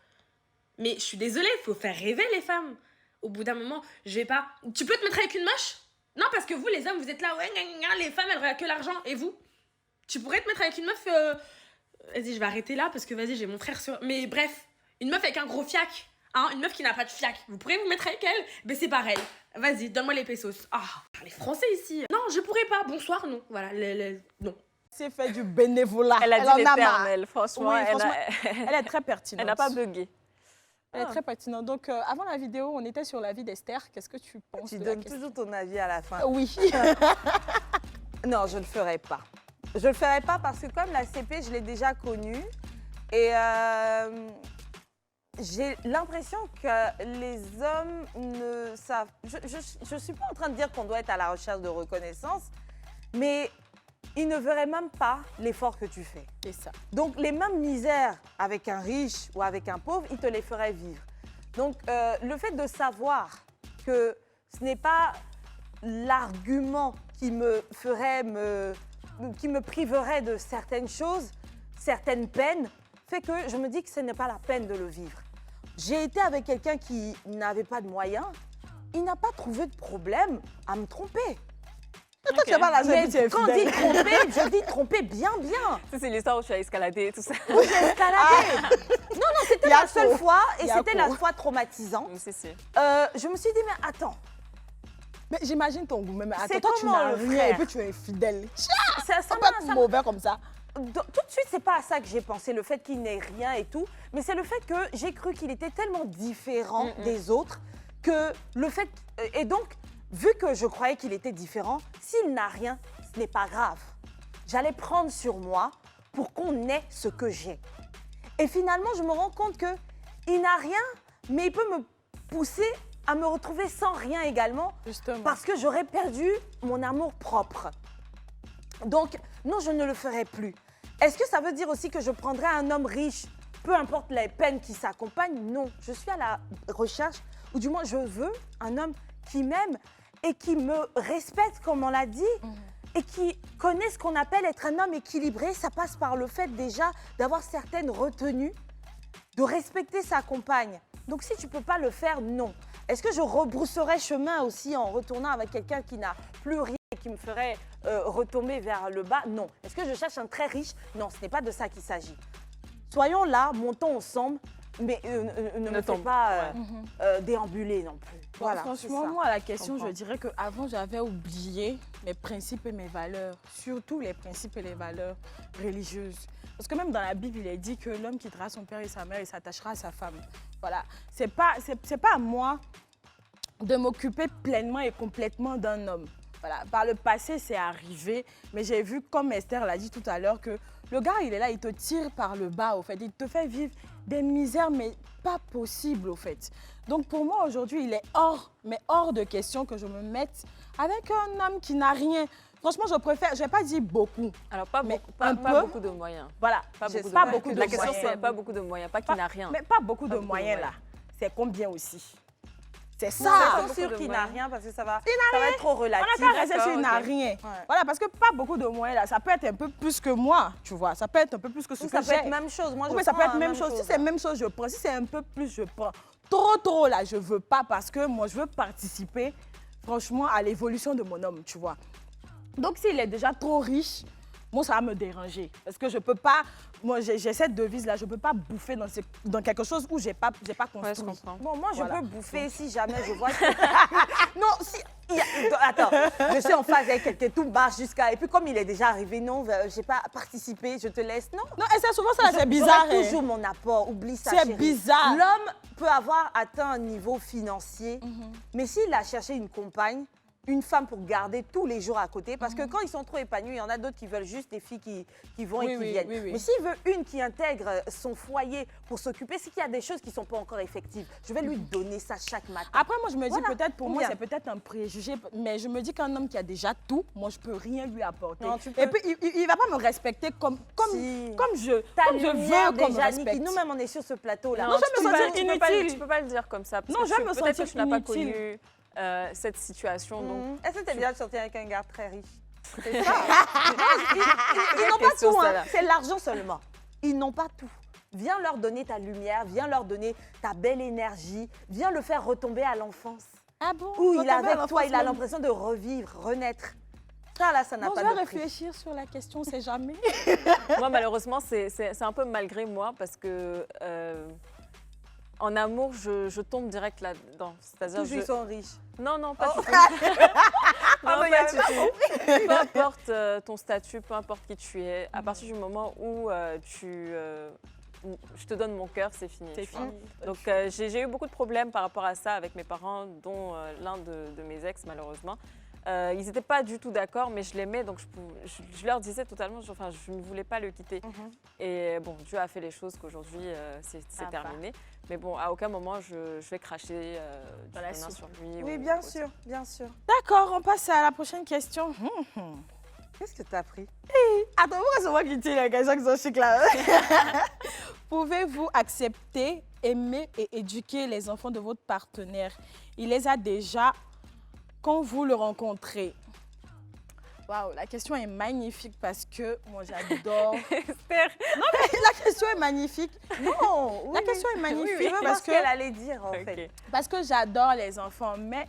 Mais je suis désolée, il faut faire rêver les femmes. Au bout d'un moment, je vais pas... Tu peux te mettre avec une moche? Non, parce que vous, les hommes, vous êtes là, ouais, gna, gna, gna, les femmes, elles regardent que l'argent. Et vous? Tu pourrais te mettre avec une meuf... Vas-y, je vais arrêter là, parce que vas-y, j'ai mon frère sur... Mais bref, une meuf avec un gros fiac. Hein, une meuf qui n'a pas de fiac. Vous pourrez vous mettre avec elle? Ben c'est pareil. Vas-y, donne-moi les pesos. Ah, parlez français ici. Non, je pourrais pas. Bonsoir, non. Voilà, non. C'est fait du bénévolat. Elle a dit en les marre. termes, elle. Franchement, Oui, elle franchement, elle est très pertinente. n'a pas bugué. Elle est très pertinente. Donc, avant la vidéo, on était sur la vie d'Esther. Qu'est-ce que tu penses Tu de la donnes question? toujours ton avis à la fin. Oui. Non, je ne le ferai pas. Je ne le ferai pas parce que comme la CP, je l'ai déjà connue et j'ai l'impression que les hommes ne savent... Je ne suis pas en train de dire qu'on doit être à la recherche de reconnaissance, mais ils ne verraient même pas l'effort que tu fais. C'est ça. Donc, les mêmes misères avec un riche ou avec un pauvre, ils te les feraient vivre. Donc, le fait de savoir que ce n'est pas l'argument qui me priverait de certaines choses, certaines peines, fait que je me dis que ce n'est pas la peine de le vivre. J'ai été avec quelqu'un qui n'avait pas de moyens. Il n'a pas trouvé de problème à me tromper. Toi, tu es pas la Mais seule, tu es quand on dit fidèle. tromper, je dis tromper bien. Ça, c'est l'histoire où tu as escaladé et tout ça. J'ai escaladé. Non, c'était la seule Yako. fois et Yako. c'était la fois traumatisante. Oui, c'est. Je me suis dit, mais attends, Mais j'imagine ton goût. Mais attends, C'est toi, tu comment n'as le rien faire? et puis tu es infidèle. ça Ça m'a- peut être mauvais comme ça. tout de suite, c'est pas à ça que j'ai pensé, le fait qu'il n'ait rien et tout, mais c'est le fait que j'ai cru qu'il était tellement différent des autres que le fait... Et donc, vu que je croyais qu'il était différent, s'il n'a rien, ce n'est pas grave. J'allais prendre sur moi pour qu'on ait ce que j'ai. Et finalement, je me rends compte que il n'a rien, mais il peut me pousser à me retrouver sans rien également, Justement. parce que j'aurais perdu mon amour propre. Donc, non, je ne le ferai plus. Est-ce que ça veut dire aussi que je prendrai un homme riche, peu importe les peines qui s'accompagnent? Non, je suis à la recherche, ou du moins je veux un homme qui m'aime et qui me respecte, comme on l'a dit, et qui connaît ce qu'on appelle être un homme équilibré. Ça passe par le fait déjà d'avoir certaines retenues, de respecter sa compagne. Donc si tu ne peux pas le faire, non. Est-ce que je rebrousserai chemin aussi en retournant avec quelqu'un qui n'a plus rien et qui me ferait retomber vers le bas? Non. Est-ce que je cherche un très riche? Non, ce n'est pas de ça qu'il s'agit. Soyons là, montons ensemble, mais ne me fais pas déambuler non plus. Bon, Voilà, franchement, c'est ça. moi, à la question, comprends. je dirais qu'avant, j'avais oublié mes principes et mes valeurs, surtout les principes et les valeurs religieuses. Parce que même dans la Bible, il est dit que l'homme quittera son père et sa mère et s'attachera à sa femme. Voilà. C'est pas à moi de m'occuper pleinement et complètement d'un homme. Voilà. Par le passé, c'est arrivé, mais j'ai vu, comme Esther l'a dit tout à l'heure, que le gars, il est là, il te tire par le bas, au fait. Il te fait vivre des misères, mais pas possible, au fait. Donc pour moi, aujourd'hui, il est hors de question que je me mette avec un homme qui n'a rien. Franchement, je préfère, je n'ai pas dit beaucoup. Alors, pas Mais pas beaucoup de moyens. Voilà, Pas beaucoup de pas moyens. beaucoup de La question, moyens. c'est pas beaucoup de moyens, pas qu'il n'a rien. Mais pas beaucoup de beaucoup de moyens, là. moyens. C'est combien aussi? C'est ça. C'est beaucoup sûr de qu'il n'a moyens. rien parce que ça va être trop On relatif. n'a qu'à rester sur il D'accord, n'a ok. rien. Ouais. Voilà, parce que pas beaucoup de moyens, là. Ça peut être un peu plus que moi, tu vois. Ça peut être un peu plus que ce Ou que ça peut j'ai. être même chose. Moi, je Oui, ça prends peut être la même chose. Si c'est même chose, je prends. Si c'est un peu plus, je prends. Trop, là, je veux pas parce que moi, je veux participer, franchement, à l'évolution de mon homme, tu vois. Donc, s'il est déjà trop riche, moi, ça va me déranger. Parce que je peux pas, moi, j'ai cette devise-là, je peux pas bouffer dans quelque chose où j'ai pas construit. Ouais, je comprends. Bon, moi, je Voilà. peux bouffer si jamais je vois que... Non, si... Attends, je suis en phase avec quelqu'un, tout marche jusqu'à... Et puis, comme il est déjà arrivé, non, j'ai pas participé, je te laisse. Non, Non, et c'est souvent ça, c'est bizarre. j'aurai hein. toujours mon apport, oublie ça, C'est chérie. bizarre. L'homme peut avoir atteint un niveau financier, mais s'il a cherché une compagne, une femme pour garder tous les jours à côté, parce que quand ils sont trop épanouis, il y en a d'autres qui veulent juste des filles qui vont et Oui, qui oui, viennent. oui, oui. Mais s'il veut une qui intègre son foyer pour s'occuper, c'est qu'il y a des choses qui ne sont pas encore effectives. Je vais lui donner ça chaque matin. Après, moi, je me dis Voilà. peut-être, pour moi, Combien? c'est peut-être un préjugé, mais je me dis qu'un homme qui a déjà tout, moi, je peux rien lui apporter. Non, tu peux. Et puis, il ne va pas me respecter comme Si. je Ta veux lumière qu'on me déjà, Niki, respecte. nous-même, on est sur ce plateau-là. Non, je tu me peux sentir pas- tu peux pas- inutile. Tu peux pas le dire comme ça. Parce Non, que je vais me peut-être que sentir tu n'as pas inutile. connu cette situation. Donc, Est-ce que tu es bien de sortir avec un gars très riche? C'est ça. Ils n'ont pas question, tout, hein. celle-là. C'est l'argent seulement. Ils n'ont pas tout. Viens leur donner ta lumière, viens leur donner ta belle énergie, viens le faire retomber à l'enfance. Ah bon? Où il Quand est t'avais avec l'enfance toi, il a même. l'impression de revivre, renaître. Ça, là, ça n'a Bon, pas je vais de prix. réfléchir sur la question, c'est jamais. moi, malheureusement, c'est un peu malgré moi parce que en amour, je tombe direct là-dedans. C'est-à-dire, Toujours, ils sont riches. Non, non, pas Oh. du tout. Non, mais il y pas avait du tout. Peu importe ton statut, peu importe qui tu es, à partir du moment où je te donne mon cœur, c'est fini. C'est tu vois. fini. Donc j'ai eu beaucoup de problèmes par rapport à ça avec mes parents, dont l'un de mes ex malheureusement. Ils n'étaient pas du tout d'accord, mais je l'aimais, donc je leur disais totalement, je ne voulais pas le quitter. Et bon, Dieu a fait les choses qu'aujourd'hui c'est Ah, terminé. Mais bon, à aucun moment je vais cracher Dans la du venin soupe. sur lui. Oui, ou bien autre. sûr, bien sûr. D'accord, on passe à la prochaine question. Qu'est-ce que tu as pris? Attends, pourquoi c'est moi qui tire les questions qui sont chic là? Pouvez-vous accepter, aimer et éduquer les enfants de votre partenaire? Il les a déjà quand vous le rencontrez. Waouh, la question est magnifique parce que moi j'adore. Esther, La question est magnifique. Non, oui, La question est magnifique Je veux voir parce ce qu'elle que, allait dire, en fait. ok. parce que j'adore les enfants, mais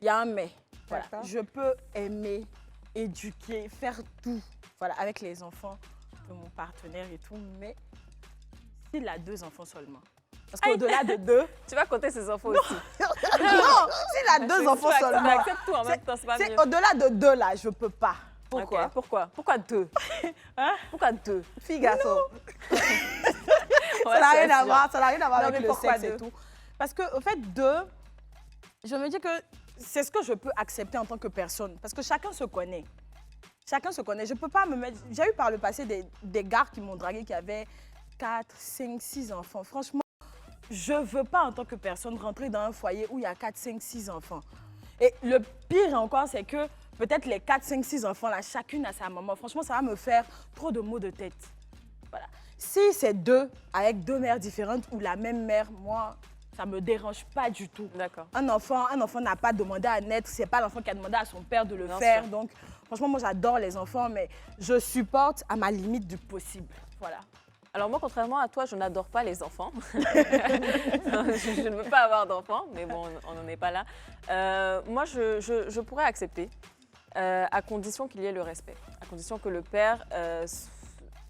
il y a un mais. Voilà. D'accord. Je peux aimer, éduquer, faire tout voilà, avec les enfants de mon partenaire et tout, mais s'il a 2 enfants seulement. Parce qu'au-delà de 2, Tu vas compter ses enfants aussi. non, s'il a 2 enfants Tu seulement, acceptes tout en même temps, c'est pas mieux. au-delà de 2 là, je peux pas. Pourquoi? Ok, pourquoi? Pourquoi 2? Hein? Pourquoi 2? Fille, garçon. Ça n'a rien à voir, ça n'a rien à voir Non, avec mais le pourquoi sexe et 2? tout. Parce qu'au fait, 2, je me dis que c'est ce que je peux accepter en tant que personne. Parce que chacun se connaît. Chacun se connaît. Je peux pas me mettre... J'ai eu par le passé des gars qui m'ont dragué qui avaient 4, 5, 6 enfants. Franchement, je ne veux pas en tant que personne rentrer dans un foyer où il y a 4, 5, 6 enfants. Et le pire encore, c'est que peut-être les 4, 5, 6 enfants, là, chacune a sa maman. Franchement, ça va me faire trop de maux de tête. Voilà. Si c'est 2 avec 2 mères différentes ou la même mère, moi, ça ne me dérange pas du tout. D'accord. Un enfant n'a pas demandé à naître, ce n'est pas l'enfant qui a demandé à son père de le Bien faire. sûr. Donc, franchement, moi, j'adore les enfants, mais je supporte à ma limite du possible. Voilà. Alors moi, contrairement à toi, je n'adore pas les enfants. je ne veux pas avoir d'enfants, mais bon, on n'en est pas là. Moi, je pourrais accepter, à condition qu'il y ait le respect, à condition que le père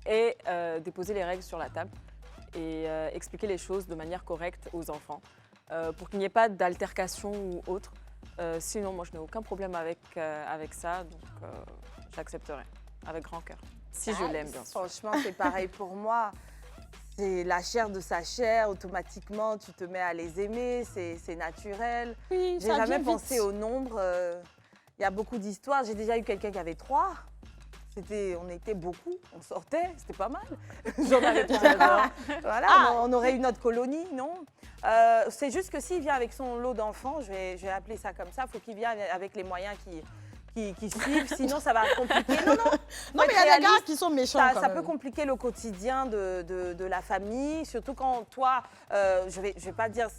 ait déposé les règles sur la table et expliquer les choses de manière correcte aux enfants, pour qu'il n'y ait pas d'altercation ou autre. Sinon, moi, je n'ai aucun problème avec ça, donc j'accepterai avec grand cœur. Si je l'aime, bien sûr. Franchement, c'est pareil pour moi. C'est la chair de sa chair, automatiquement, tu te mets à les aimer, c'est naturel. Oui, J'ai jamais pensé au nombre. Il y a beaucoup d'histoires. J'ai déjà eu quelqu'un qui avait 3. On était beaucoup, on sortait, c'était pas mal. J'en avais 3. Voilà, on aurait eu notre colonie, non? C'est juste que s'il vient avec son lot d'enfants, je vais appeler ça comme ça, il faut qu'il vienne avec les moyens qui suivent, sinon ça va compliquer. Non, mais il y a des gars qui sont méchants quand ça même. peut compliquer le quotidien de la famille, surtout quand toi, je vais pas dire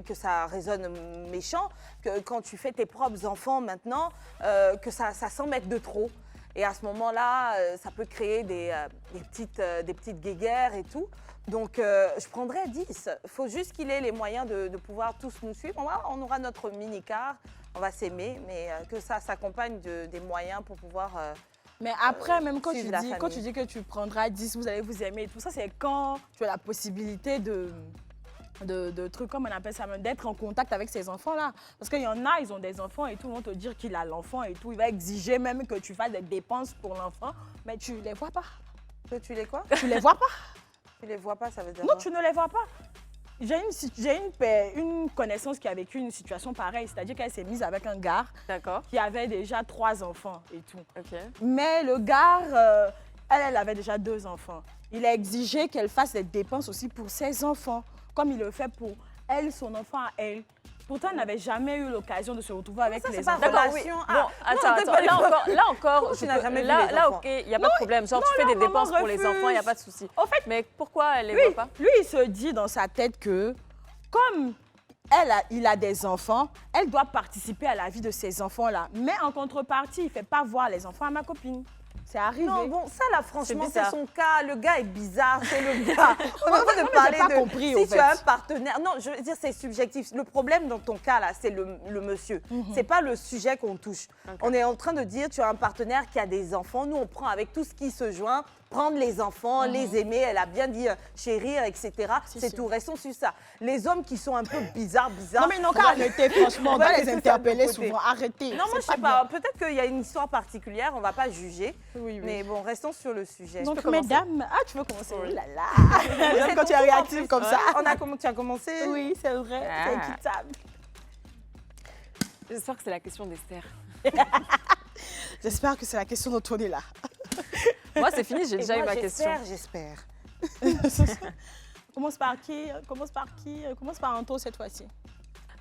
que ça résonne méchant, que quand tu fais tes propres enfants maintenant, que ça s'emmête de trop. Et à ce moment-là, ça peut créer des petites guéguerres et tout. Donc, je prendrais 10. Il faut juste qu'il ait les moyens de pouvoir tous nous suivre. On aura notre mini-car, on va s'aimer, mais que ça s'accompagne des moyens pour pouvoir... Mais après, même quand suivre la tu famille. dis que tu prendras 10, vous allez vous aimer et tout ça, c'est quand tu as la possibilité de trucs, comme on appelle ça, d'être en contact avec ces enfants-là. Parce qu'il y en a, ils ont des enfants et tout, ils vont te dire qu'il a l'enfant et tout. Il va exiger même que tu fasses des dépenses pour l'enfant, mais tu les vois pas. Que tu les quoi? Tu les vois pas. Tu les vois pas, ça veut dire Non, quoi? tu ne les vois pas. J'ai une connaissance qui a vécu une situation pareille, c'est-à-dire qu'elle s'est mise avec un gars D'accord. qui avait déjà 3 enfants et tout. Ok. Mais le gars, elle avait déjà 2 enfants. Il a exigé qu'elle fasse des dépenses aussi pour ses enfants, comme il le fait pour elle, son enfant à elle. Pourtant, elle n'avait jamais eu l'occasion de se retrouver avec ça, les c'est pas enfants. D'accord, oui. relation. Bon, Ah, attends, non, t'es pas là encore, Pourquoi tu n'as jamais vu les là, enfants? ok, il n'y a pas de problème. Genre, tu fais des maman dépenses pour les refuse. enfants, il n'y a pas de souci. Au fait, Mais pourquoi elle ne les lui, voit pas? lui, il se dit dans sa tête que, comme il a des enfants, elle doit participer à la vie de ces enfants-là. Mais en contrepartie, il ne fait pas voir les enfants à ma copine. C'est arrivé. Non, bon, ça là, franchement, c'est bizarre. son cas. Le gars est bizarre, c'est le gars. On est en train de parler pas de compris, au si tu fait. as un partenaire. Non, je veux dire, c'est subjectif. Le problème dans ton cas là, c'est le monsieur. C'est pas le sujet qu'on touche. On est en train de dire, tu as un partenaire qui a des enfants. Nous, on prend avec tout ce qui se joint. Prendre les enfants, les aimer, elle a bien dit chérir, etc. C'est tout, restons sur ça. Les hommes qui sont un peu bizarres. Non, mais ils n'ont qu'à arrêter, franchement. On on va doit les laisser ça interpeller de côté. souvent. Arrêtez. Non, moi, je sais pas. Peut-être qu'il y a une histoire particulière, on va pas juger. Oui, oui. Mais bon, restons sur le sujet. Donc, Je peux commencer? mesdames, tu veux commencer? Oui. Oh là là. J'aime quand tu es ton tour, en réactive plus. comme ça. Tu as commencé? Oui, c'est vrai. C'est Ah. équitable. J'espère que c'est la question d'Esther. J'espère que c'est la question dont on est là. Moi, c'est fini, j'ai Et déjà eu moi, ma question. J'espère. Commence par qui? Commence par Anto cette fois-ci.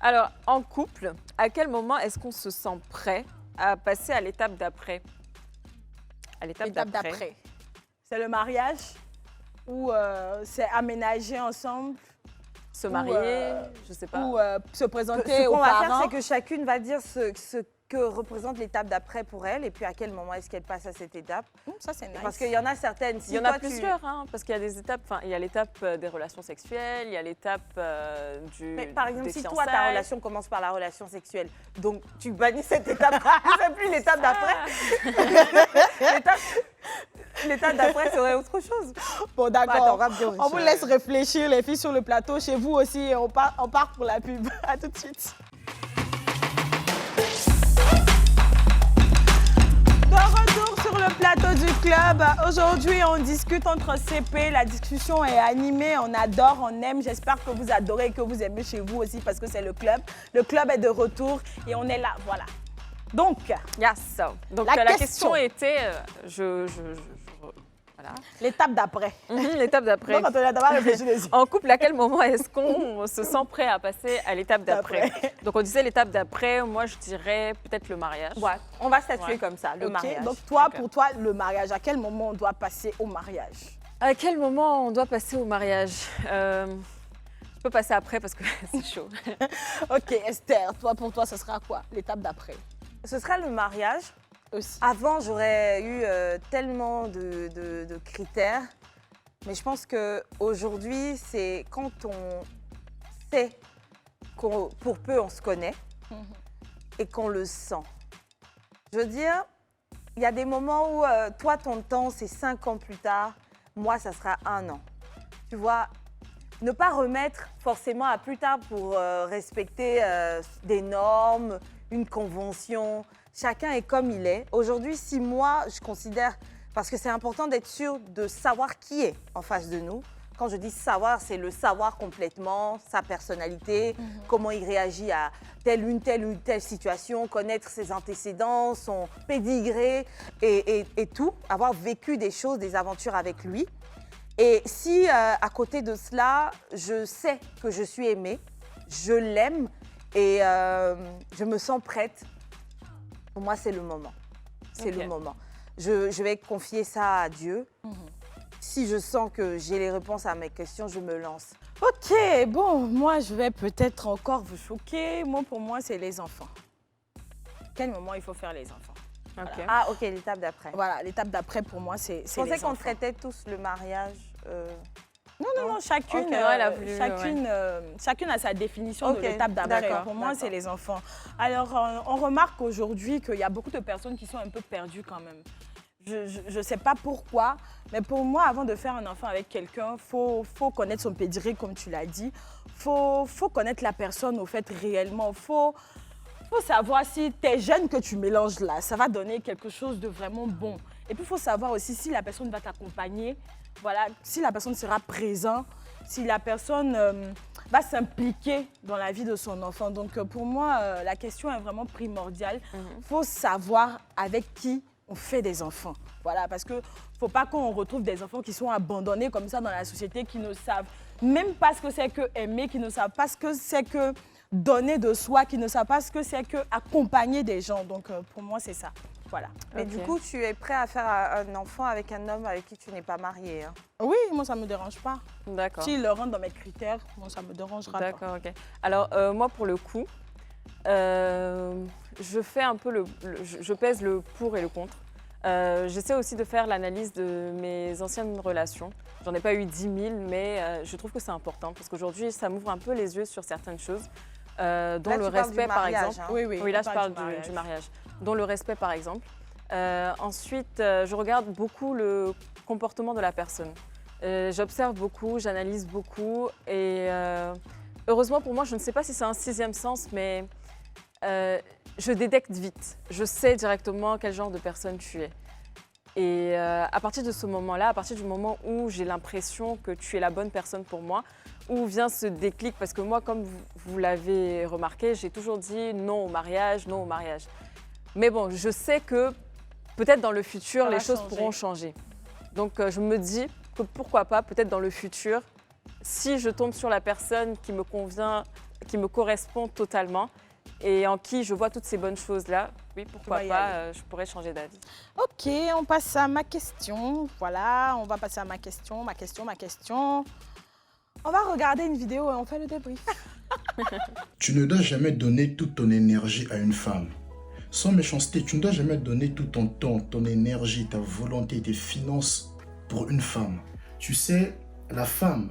Alors, en couple, à quel moment est-ce qu'on se sent prêt à passer à l'étape d'après? À l'étape d'après. C'est le mariage ou c'est aménager ensemble Se Ou, marier, je sais pas. ou se présenter Ce aux qu'on va faire, parents. c'est que chacune va dire ce que représente l'étape d'après pour elle et puis à quel moment est-ce qu'elle passe à cette étape. Ça, c'est nice. Parce qu'il y en a certaines. Il y en a plusieurs, hein, parce qu'il y a des étapes. Enfin, il y a l'étape des relations sexuelles, il y a l'étape du. Mais par exemple, des si toi, ta fiançailles. relation commence par la relation sexuelle, donc tu bannis cette étape, tu fais plus l'étape d'après. L'étape d'après serait autre chose. Bon, d'accord. Attends, on va bien On vous laisse réfléchir, les filles sur le plateau. Chez vous aussi, on part pour la pub. À tout de suite. De retour sur le plateau du club. Aujourd'hui, on discute entre CP. La discussion est animée. On adore, on aime. J'espère que vous adorez et que vous aimez chez vous aussi parce que c'est le club. Le club est de retour et on est là. Voilà. Donc, Yes. Donc La la question question était, je Voilà. L'étape d'après. L'étape d'après. Donc, quand on a d'abord réfléchi dessus. En couple, à quel moment est-ce qu'on se sent prêt à passer à l'étape d'après? Donc on disait l'étape d'après, moi je dirais peut-être le mariage. Ouais, on va statuer Ouais. comme ça, le Ok, mariage. donc toi, D'accord. pour toi, le mariage, à quel moment on doit passer au mariage? À quel moment on doit passer au mariage? Je peux passer après parce que c'est chaud. Ok, Esther, toi, pour toi, ce sera quoi? L'étape d'après Ce sera le mariage. aussi. Avant, j'aurais eu tellement de critères. Mais je pense qu'aujourd'hui, c'est quand on sait qu'on, pour peu on se connaît Mhm. et qu'on le sent. Je veux dire, il y a des moments où toi, ton temps, c'est 5 ans plus tard. Moi, ça sera 1 an. Tu vois, ne pas remettre forcément à plus tard pour respecter des normes, une convention. Chacun est comme il est. Aujourd'hui, si moi, je considère, parce que c'est important d'être sûr de savoir qui est en face de nous. Quand je dis savoir, c'est le savoir complètement, sa personnalité, comment il réagit à telle ou telle situation, connaître ses antécédents, son pédigré et tout, avoir vécu des choses, des aventures avec lui. Et si à côté de cela, je sais que je suis aimée, je l'aime et je me sens prête, pour moi, c'est le moment. C'est Ok. le moment. Je vais confier ça à Dieu. Si je sens que j'ai les réponses à mes questions, je me lance. Ok, bon, moi, je vais peut-être encore vous choquer. Moi, pour moi, c'est les enfants. Quel moment il faut faire les enfants? Ok. Ah, ok, l'étape d'après. Voilà, l'étape d'après, pour moi, c'est Je les pensais qu'on enfants. traitait tous le mariage. Non, chacune, Ok, ouais, elle a voulu, chacune a sa définition de Ok, l'étape d'après. d'accord, Pour moi, d'accord. c'est les enfants. Alors, on remarque aujourd'hui qu'il y a beaucoup de personnes qui sont un peu perdues quand même. Je ne sais pas pourquoi, mais pour moi, avant de faire un enfant avec quelqu'un, il faut connaître son pédigré, comme tu l'as dit. Il faut connaître la personne, au fait, réellement. Il faut savoir si tes gènes que tu mélanges là, ça va donner quelque chose de vraiment bon. Et puis, il faut savoir aussi si la personne va t'accompagner, voilà, si la personne sera présente, si la personne va s'impliquer dans la vie de son enfant. Donc, pour moi, la question est vraiment primordiale. Il faut savoir avec qui on fait des enfants. Voilà, parce qu'il ne faut pas qu'on retrouve des enfants qui sont abandonnés comme ça dans la société, qui ne savent même pas ce que c'est que aimer, qui ne savent pas ce que c'est que donner de soi, qui ne savent pas ce que c'est que accompagner des gens. Donc, pour moi, c'est ça. Voilà. Mais Ok. du coup, tu es prêt à faire un enfant avec un homme avec qui tu n'es pas marié, hein? Oui, moi, ça ne me dérange pas. D'accord. S'il le rentre dans mes critères, moi, ça ne me dérangera pas. D'accord, ok. Alors, moi, pour le coup, je fais un peu je pèse le pour et le contre. J'essaie aussi de faire l'analyse de mes anciennes relations. J'en ai pas eu 10 000, mais je trouve que c'est important parce qu'aujourd'hui, ça m'ouvre un peu les yeux sur certaines choses, dont Là, le tu parles du respect, par mariage, exemple. hein. Oui, là, on je parle du du mariage. Dont le respect, par exemple. Ensuite, je regarde beaucoup le comportement de la personne. J'observe beaucoup, j'analyse beaucoup. Et heureusement pour moi, je ne sais pas si c'est un 6e sens, mais je détecte vite. Je sais directement quel genre de personne tu es. Et à partir de ce moment-là, à partir du moment où j'ai l'impression que tu es la bonne personne pour moi, où vient ce déclic, parce que moi, comme vous l'avez remarqué, j'ai toujours dit non au mariage, non au mariage. Mais bon, je sais que peut-être dans le futur, Ça va les choses changer. pourront changer. Donc je me dis que pourquoi pas, peut-être dans le futur, si je tombe sur la personne qui me convient, qui me correspond totalement et en qui je vois toutes ces bonnes choses-là, oui, pourquoi vas y pas, je pourrais changer d'avis. Ok, on passe à ma question. Voilà, on va passer à ma question. On va regarder une vidéo et on fait le débrief. Tu ne dois jamais donner toute ton énergie à une femme. Sans méchanceté, tu ne dois jamais donner tout ton temps, ton énergie, ta volonté, tes finances pour une femme. Tu sais, la femme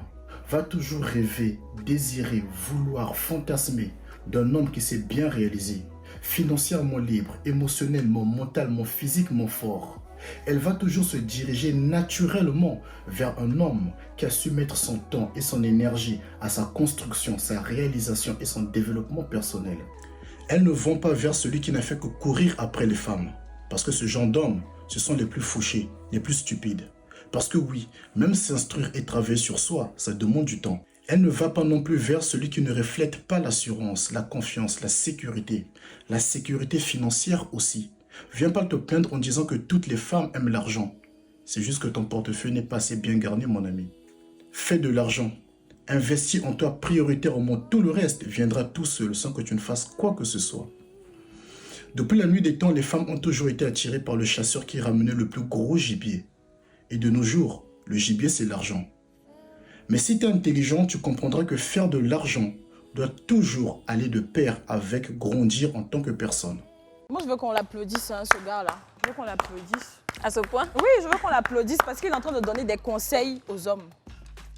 va toujours rêver, désirer, vouloir, fantasmer d'un homme qui s'est bien réalisé, financièrement libre, émotionnellement, mentalement, physiquement fort. Elle va toujours se diriger naturellement vers un homme qui a su mettre son temps et son énergie à sa construction, sa réalisation et son développement personnel. Elles ne vont pas vers celui qui n'a fait que courir après les femmes. Parce que ce genre d'hommes, ce sont les plus fauchés, les plus stupides. Parce que oui, même s'instruire et travailler sur soi, ça demande du temps. Elle ne va pas non plus vers celui qui ne reflète pas l'assurance, la confiance, la sécurité financière aussi. Viens pas te plaindre en disant que toutes les femmes aiment l'argent. C'est juste que ton portefeuille n'est pas assez bien garni, mon ami. Fais de l'argent. Investis en toi prioritairement. Tout le reste viendra tout seul sans que tu ne fasses quoi que ce soit. Depuis la nuit des temps, les femmes ont toujours été attirées par le chasseur qui ramenait le plus gros gibier. Et de nos jours, le gibier, c'est l'argent. Mais si tu es intelligent, tu comprendras que faire de l'argent doit toujours aller de pair avec grandir en tant que personne. Moi, je veux qu'on l'applaudisse, hein, ce gars-là. Je veux qu'on l'applaudisse. À ce point? Oui, je veux qu'on l'applaudisse parce qu'il est en train de donner des conseils aux hommes.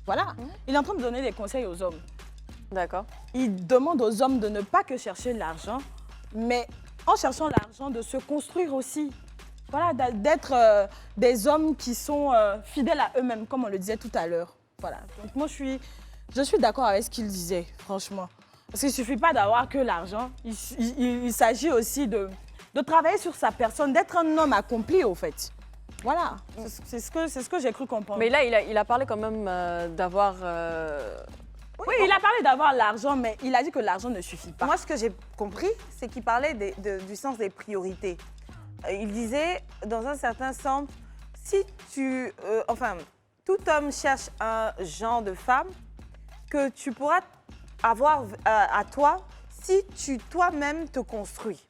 Voilà, il est en train de donner des conseils aux hommes. D'accord. Il demande aux hommes de ne pas que chercher l'argent, mais en cherchant l'argent, de se construire aussi. Voilà, d'être des hommes qui sont fidèles à eux-mêmes, comme on le disait tout à l'heure. Voilà, donc moi, je suis d'accord avec ce qu'il disait, franchement. Parce qu'il ne suffit pas d'avoir que l'argent, il s'agit aussi de travailler sur sa personne, d'être un homme accompli, au fait. Voilà, c'est ce que j'ai cru comprendre. Mais là, il a parlé quand même d'avoir... Oui, il a parlé d'avoir l'argent, mais il a dit que l'argent ne suffit pas. Moi, ce que j'ai compris, c'est qu'il parlait du sens des priorités. Il disait, dans un certain sens, si tu... tout homme cherche un genre de femme que tu pourras avoir à toi si tu toi-même te construis.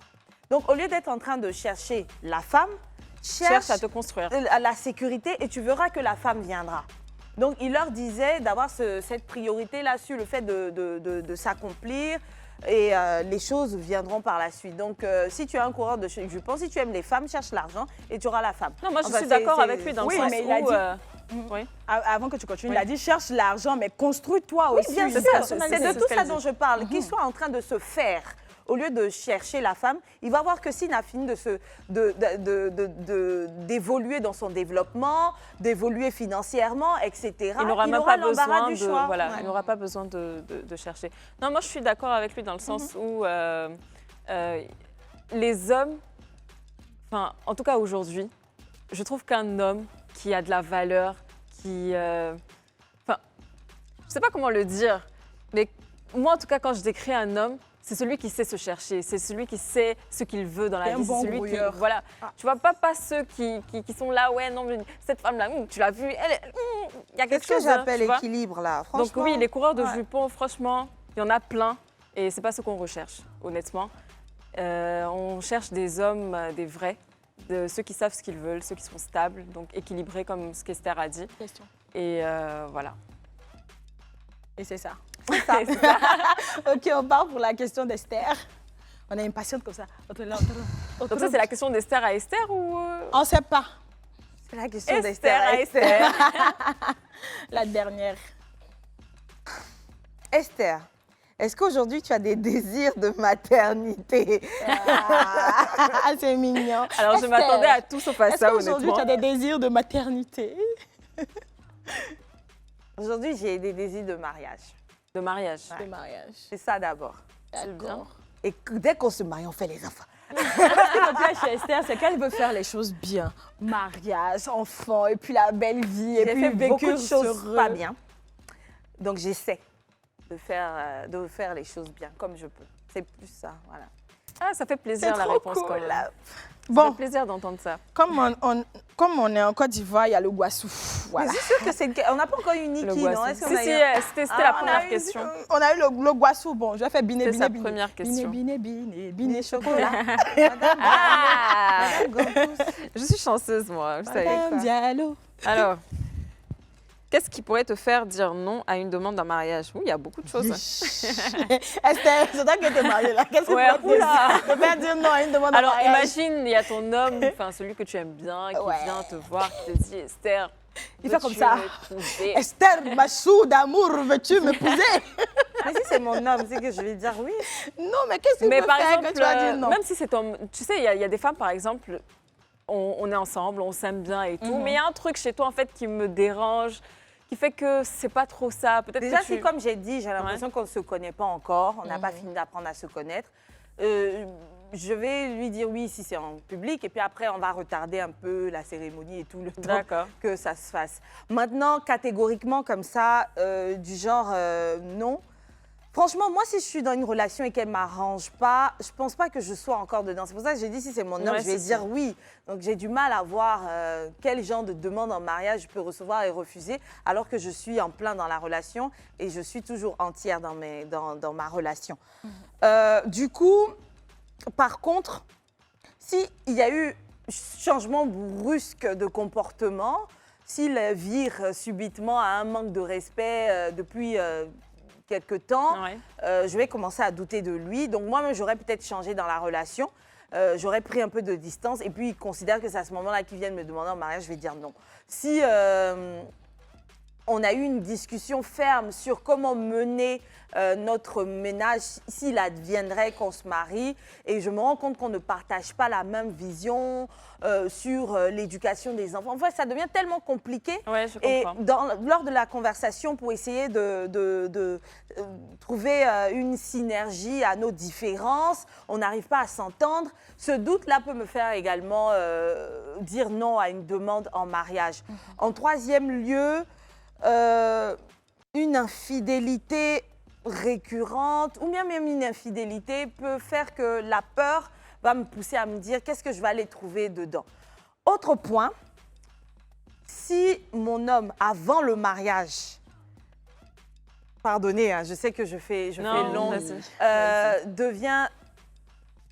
Donc, au lieu d'être en train de chercher la femme, cherche à te construire. la sécurité et tu verras que la femme viendra. Donc, il leur disait d'avoir cette priorité-là sur le fait de s'accomplir et les choses viendront par la suite. Donc, si tu es un coureur de jupons, si tu aimes les femmes, cherche l'argent et tu auras la femme. Non, moi, je suis d'accord avec lui dans le sens mais où... il a dit... Oui. Avant que tu continues, il a dit cherche l'argent, mais construis-toi aussi. Oui, bien sûr, c'est de tout ça dont je parle. Qu'il soit en train de se faire. Au lieu de chercher la femme, il va voir que s'il a fini d'évoluer dans son développement, d'évoluer financièrement, etc., il n'aura même pas besoin du choix. Voilà, il n'aura pas besoin de chercher. Non, moi, je suis d'accord avec lui dans le sens où les hommes, enfin, en tout cas aujourd'hui, je trouve qu'un homme qui a de la valeur, qui... Enfin, je ne sais pas comment le dire, mais moi, en tout cas, quand je décris un homme, c'est celui qui sait se chercher, c'est celui qui sait ce qu'il veut dans la vie. Bon c'est celui brouilleur. qui, voilà. Tu vois, pas ceux qui sont là, ouais, non, mais cette femme-là, tu l'as vue, il y a quelque chose. C'est ce que j'appelle équilibre, là, franchement. Donc oui, les coureurs de jupons, franchement, il y en a plein, et c'est pas ce qu'on recherche, honnêtement. On cherche des hommes, des vrais, ceux qui savent ce qu'ils veulent, ceux qui sont stables, donc équilibrés, comme ce qu'Esther a dit. Question. Et voilà. Et c'est ça. C'est ça. Ok, on part pour la question d'Esther. On est impatiente comme ça. Donc ça, c'est la question d'Esther à Esther ou... On ne sait pas. C'est la question Esther d'Esther à Esther. La dernière. Esther, est-ce qu'aujourd'hui tu as des désirs de maternité? Ah, c'est mignon. Alors, je Esther, m'attendais à tout sauf à est-ce ça, qu'aujourd'hui honnêtement. tu as des désirs de maternité? Aujourd'hui, j'ai des désirs de mariage. De mariage. De mariage. C'est ça d'abord. D'accord. Et dès qu'on se marie, on fait les enfants. Ce qui me plaît chez Esther, c'est qu'elle veut faire les choses bien. Mariage, enfant, et puis la belle vie, et J'ai puis fait beaucoup de vécu choses heureux. pas bien. Donc j'essaie de faire les choses bien, comme je peux. C'est plus ça, voilà. Ah, ça fait plaisir C'est la trop réponse cool, quand même. là. Ça Bon, fait plaisir d'entendre ça. comme on est en Côte d'Ivoire, il y a le Guassou. Voilà. Mais c'est sûr que on n'a pas encore eu Niki, Le non? Guassou. Est-ce qu'on Si, a si, eu- c'était Ah, la on a première eu- question. On a eu le Guassou. Bon, je vais faire biné, C'est biné, sa biné. première question. Biné, chocolat. Ah Madame Gantous. Je suis chanceuse, moi, vous savez. Madame Diallo. Alors, qu'est-ce qui pourrait te faire dire non à une demande d'un mariage? Oui, il y a beaucoup de choses. Esther, c'est toi qui es mariée là. Qu'est-ce que Ouais, tu peux oula. te faire dire non à une demande de Alors, mariage? imagine, il y a ton homme, enfin celui que tu aimes bien, qui Ouais. vient te voir, qui te dit, Esther, Il fait comme veux-tu ça. m'épouser? Esther, ma chou d'amour, veux-tu m'épouser? Mais si c'est mon homme, c'est que je vais dire oui. Non, mais qu'est-ce que Mais tu peux par faire exemple, que tu vas dire non? même si c'est ton... Tu sais, il y a des femmes, par exemple, on est ensemble, on s'aime bien et tout, mais il y a un truc chez toi, en fait, qui me dérange, qui fait que c'est pas trop ça. Peut-être Déjà, que tu... c'est comme j'ai dit, j'ai l'impression qu'on ne se connaît pas encore, on n'a pas fini d'apprendre à se connaître. Je vais lui dire oui si c'est en public et puis après, on va retarder un peu la cérémonie et tout le temps D'accord. que ça se fasse. Maintenant, catégoriquement comme ça, du genre non, Franchement, moi, si je suis dans une relation et qu'elle ne m'arrange pas, je ne pense pas que je sois encore dedans. C'est pour ça que j'ai dit, si c'est mon homme, Ouais, je vais c'est dire ça. oui. Donc, j'ai du mal à voir quel genre de demande en mariage je peux recevoir et refuser, alors que je suis en plein dans la relation et je suis toujours entière dans ma relation. Du coup, par contre, s'il y a eu changement brusque de comportement, s'il vire subitement à un manque de respect depuis quelque temps, Ouais. je vais commencer à douter de lui. Donc moi-même, j'aurais peut-être changé dans la relation. J'aurais pris un peu de distance et puis il considère que c'est à ce moment-là qu'il vient de me demander en mariage, je vais dire non. Si on a eu une discussion ferme sur comment mener notre ménage s'il adviendrait qu'on se marie et je me rends compte qu'on ne partage pas la même vision sur l'éducation des enfants. En fait, ça devient tellement compliqué. Ouais, je Et comprends. lors de la conversation, pour essayer de trouver une synergie à nos différences, on n'arrive pas à s'entendre. Ce doute-là peut me faire également dire non à une demande en mariage. En troisième lieu, une infidélité récurrente ou bien même une infidélité peut faire que la peur va me pousser à me dire qu'est-ce que je vais aller trouver dedans. Autre point, si mon homme, avant le mariage, pardonnez, hein, je sais que je fais long, devient...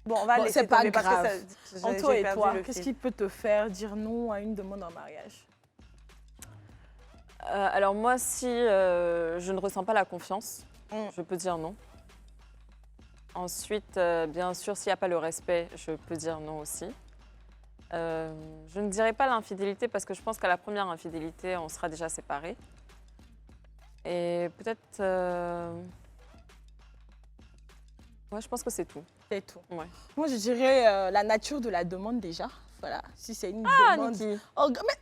Bon, on va Bon, laisser c'est pas tomber parce que grave. ça- Entre toi j'ai et perdu toi, le qu'est-ce fil. qui peut te faire dire non à une demande en mariage? Alors moi, si je ne ressens pas la confiance, je peux dire non. Ensuite, bien sûr, s'il n'y a pas le respect, je peux dire non aussi. Je ne dirais pas l'infidélité parce que je pense qu'à la première infidélité, on sera déjà séparés. Et peut-être... Ouais, je pense que c'est tout. C'est tout. Ouais. Moi, je dirais la nature de la demande déjà. Voilà, si c'est une demande... Niki. Oh, mais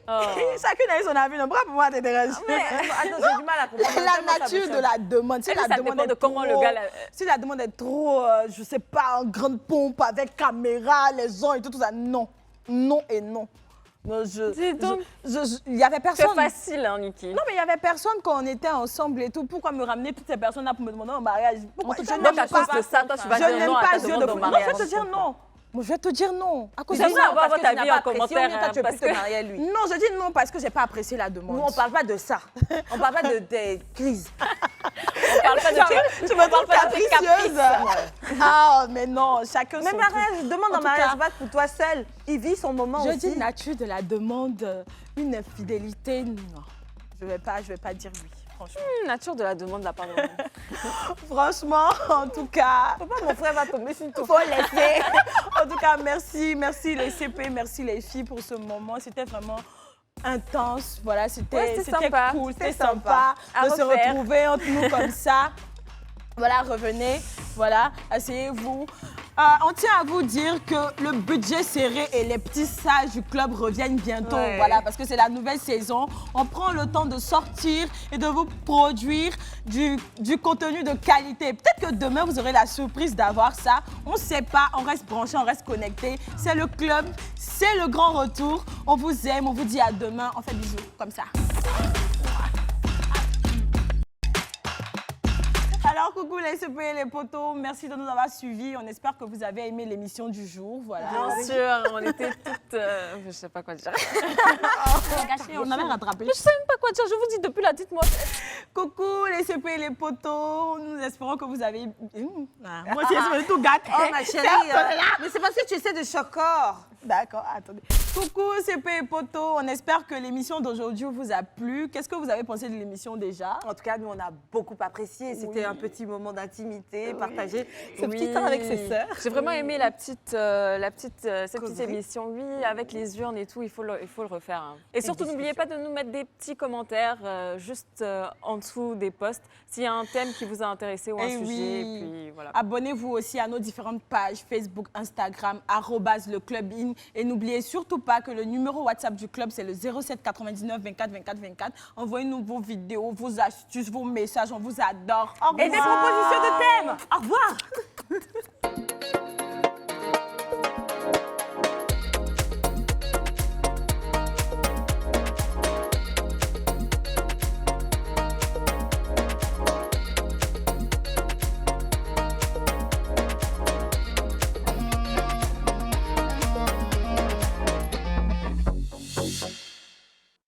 Oh. chacune a eu son avis, non, bravo, moi, t'es dérangée. Attends, j'ai du mal à comprendre. La Comment ça nature de fonctionne? la demande. Si Ça la demande dépend de est comment le trop- gars... Si la demande est trop, je sais pas, en grande pompe, avec caméra, les gens et tout ça, non. Non et non. Non, Dis donc. il y avait C'est personne. facile, hein, Niki. Non, mais il y avait personne quand on était ensemble et tout. Pourquoi me ramener toutes ces personnes-là pour me demander en mariage? Pourquoi? Je Donc, n'aime à cause pas. de ça, toi, tu vas Je dire n'aime non à pas ta ce genre demande de en Moi, je vais mariage. te dire non. Moi, je vais te dire non. À cause de J'aimerais ça. avoir Parce que votre tu n'as avis pas en apprécié, commentaire. ou bien toi, tu veux parce plus te que- marier à lui. Non, je dis non parce que j'ai pas apprécié la demande. Nous, on ne parle pas de ça. On ne parle pas de des crises. On parle pas de tes- Tu me trouves pas de tes capricieuse. Ah, mais non, chacun Même son la truc. mariage, demande En en tout mariage, cas- pas pour toi seul. Il vit son moment Je aussi. dis nature de la demande, une infidélité, non. Je vais pas dire oui, franchement. Nature de la demande de la part de l'homme. Franchement, en tout cas, Pourquoi mon frère va tomber sur il toi? faut laisser. En tout cas, merci les CP, merci les filles pour ce moment. C'était vraiment intense. Voilà, Ouais, c'était c'était sympa. cool, c'était C'était sympa À de se refaire. retrouver entre nous comme ça. Voilà, revenez, voilà, asseyez-vous. On tient à vous dire que le budget serré et les petits sages du club reviennent bientôt, Ouais. voilà, parce que c'est la nouvelle saison. On prend le temps de sortir et de vous produire du contenu de qualité. Peut-être que demain, vous aurez la surprise d'avoir ça. On ne sait pas, on reste branché, on reste connecté. C'est le club, c'est le grand retour. On vous aime, on vous dit à demain. On fait bisous, comme ça. Alors, coucou les CP et les potos, merci de nous avoir suivis. On espère que vous avez aimé l'émission du jour. Voilà. Bien sûr, on était toutes... je sais pas quoi dire. On avait rattrapé. Je sais même pas quoi dire, je vous dis depuis la dites-moi. Coucou les CP et les potos, nous espérons que vous avez... Moi aussi, je me tout gâté. Oh ma chérie, mais c'est parce que tu essaies de choquer. D'accord, attendez. Coucou CP et potos, on espère que l'émission d'aujourd'hui vous a plu. Qu'est-ce que vous avez pensé de l'émission déjà? En tout cas, nous, on a beaucoup apprécié. C'était un petit moment d'intimité, partagé. Ce Oui. petit temps avec ses sœurs. J'ai vraiment aimé cette petite Causerie. émission. Oui, avec les urnes et tout, il faut le refaire. Hein. Et surtout, n'oubliez pas de nous mettre des petits commentaires juste en dessous des posts s'il y a un thème qui vous a intéressé ou un Eh sujet. oui. Et puis voilà. Abonnez-vous aussi à nos différentes pages Facebook, Instagram, @leclubin. Et n'oubliez surtout pas que le numéro WhatsApp du club, c'est le 07 99 24 24 24. Envoyez-nous vos vidéos, vos astuces, vos messages. On vous adore. Au revoir. Et des propositions de thèmes. Au revoir.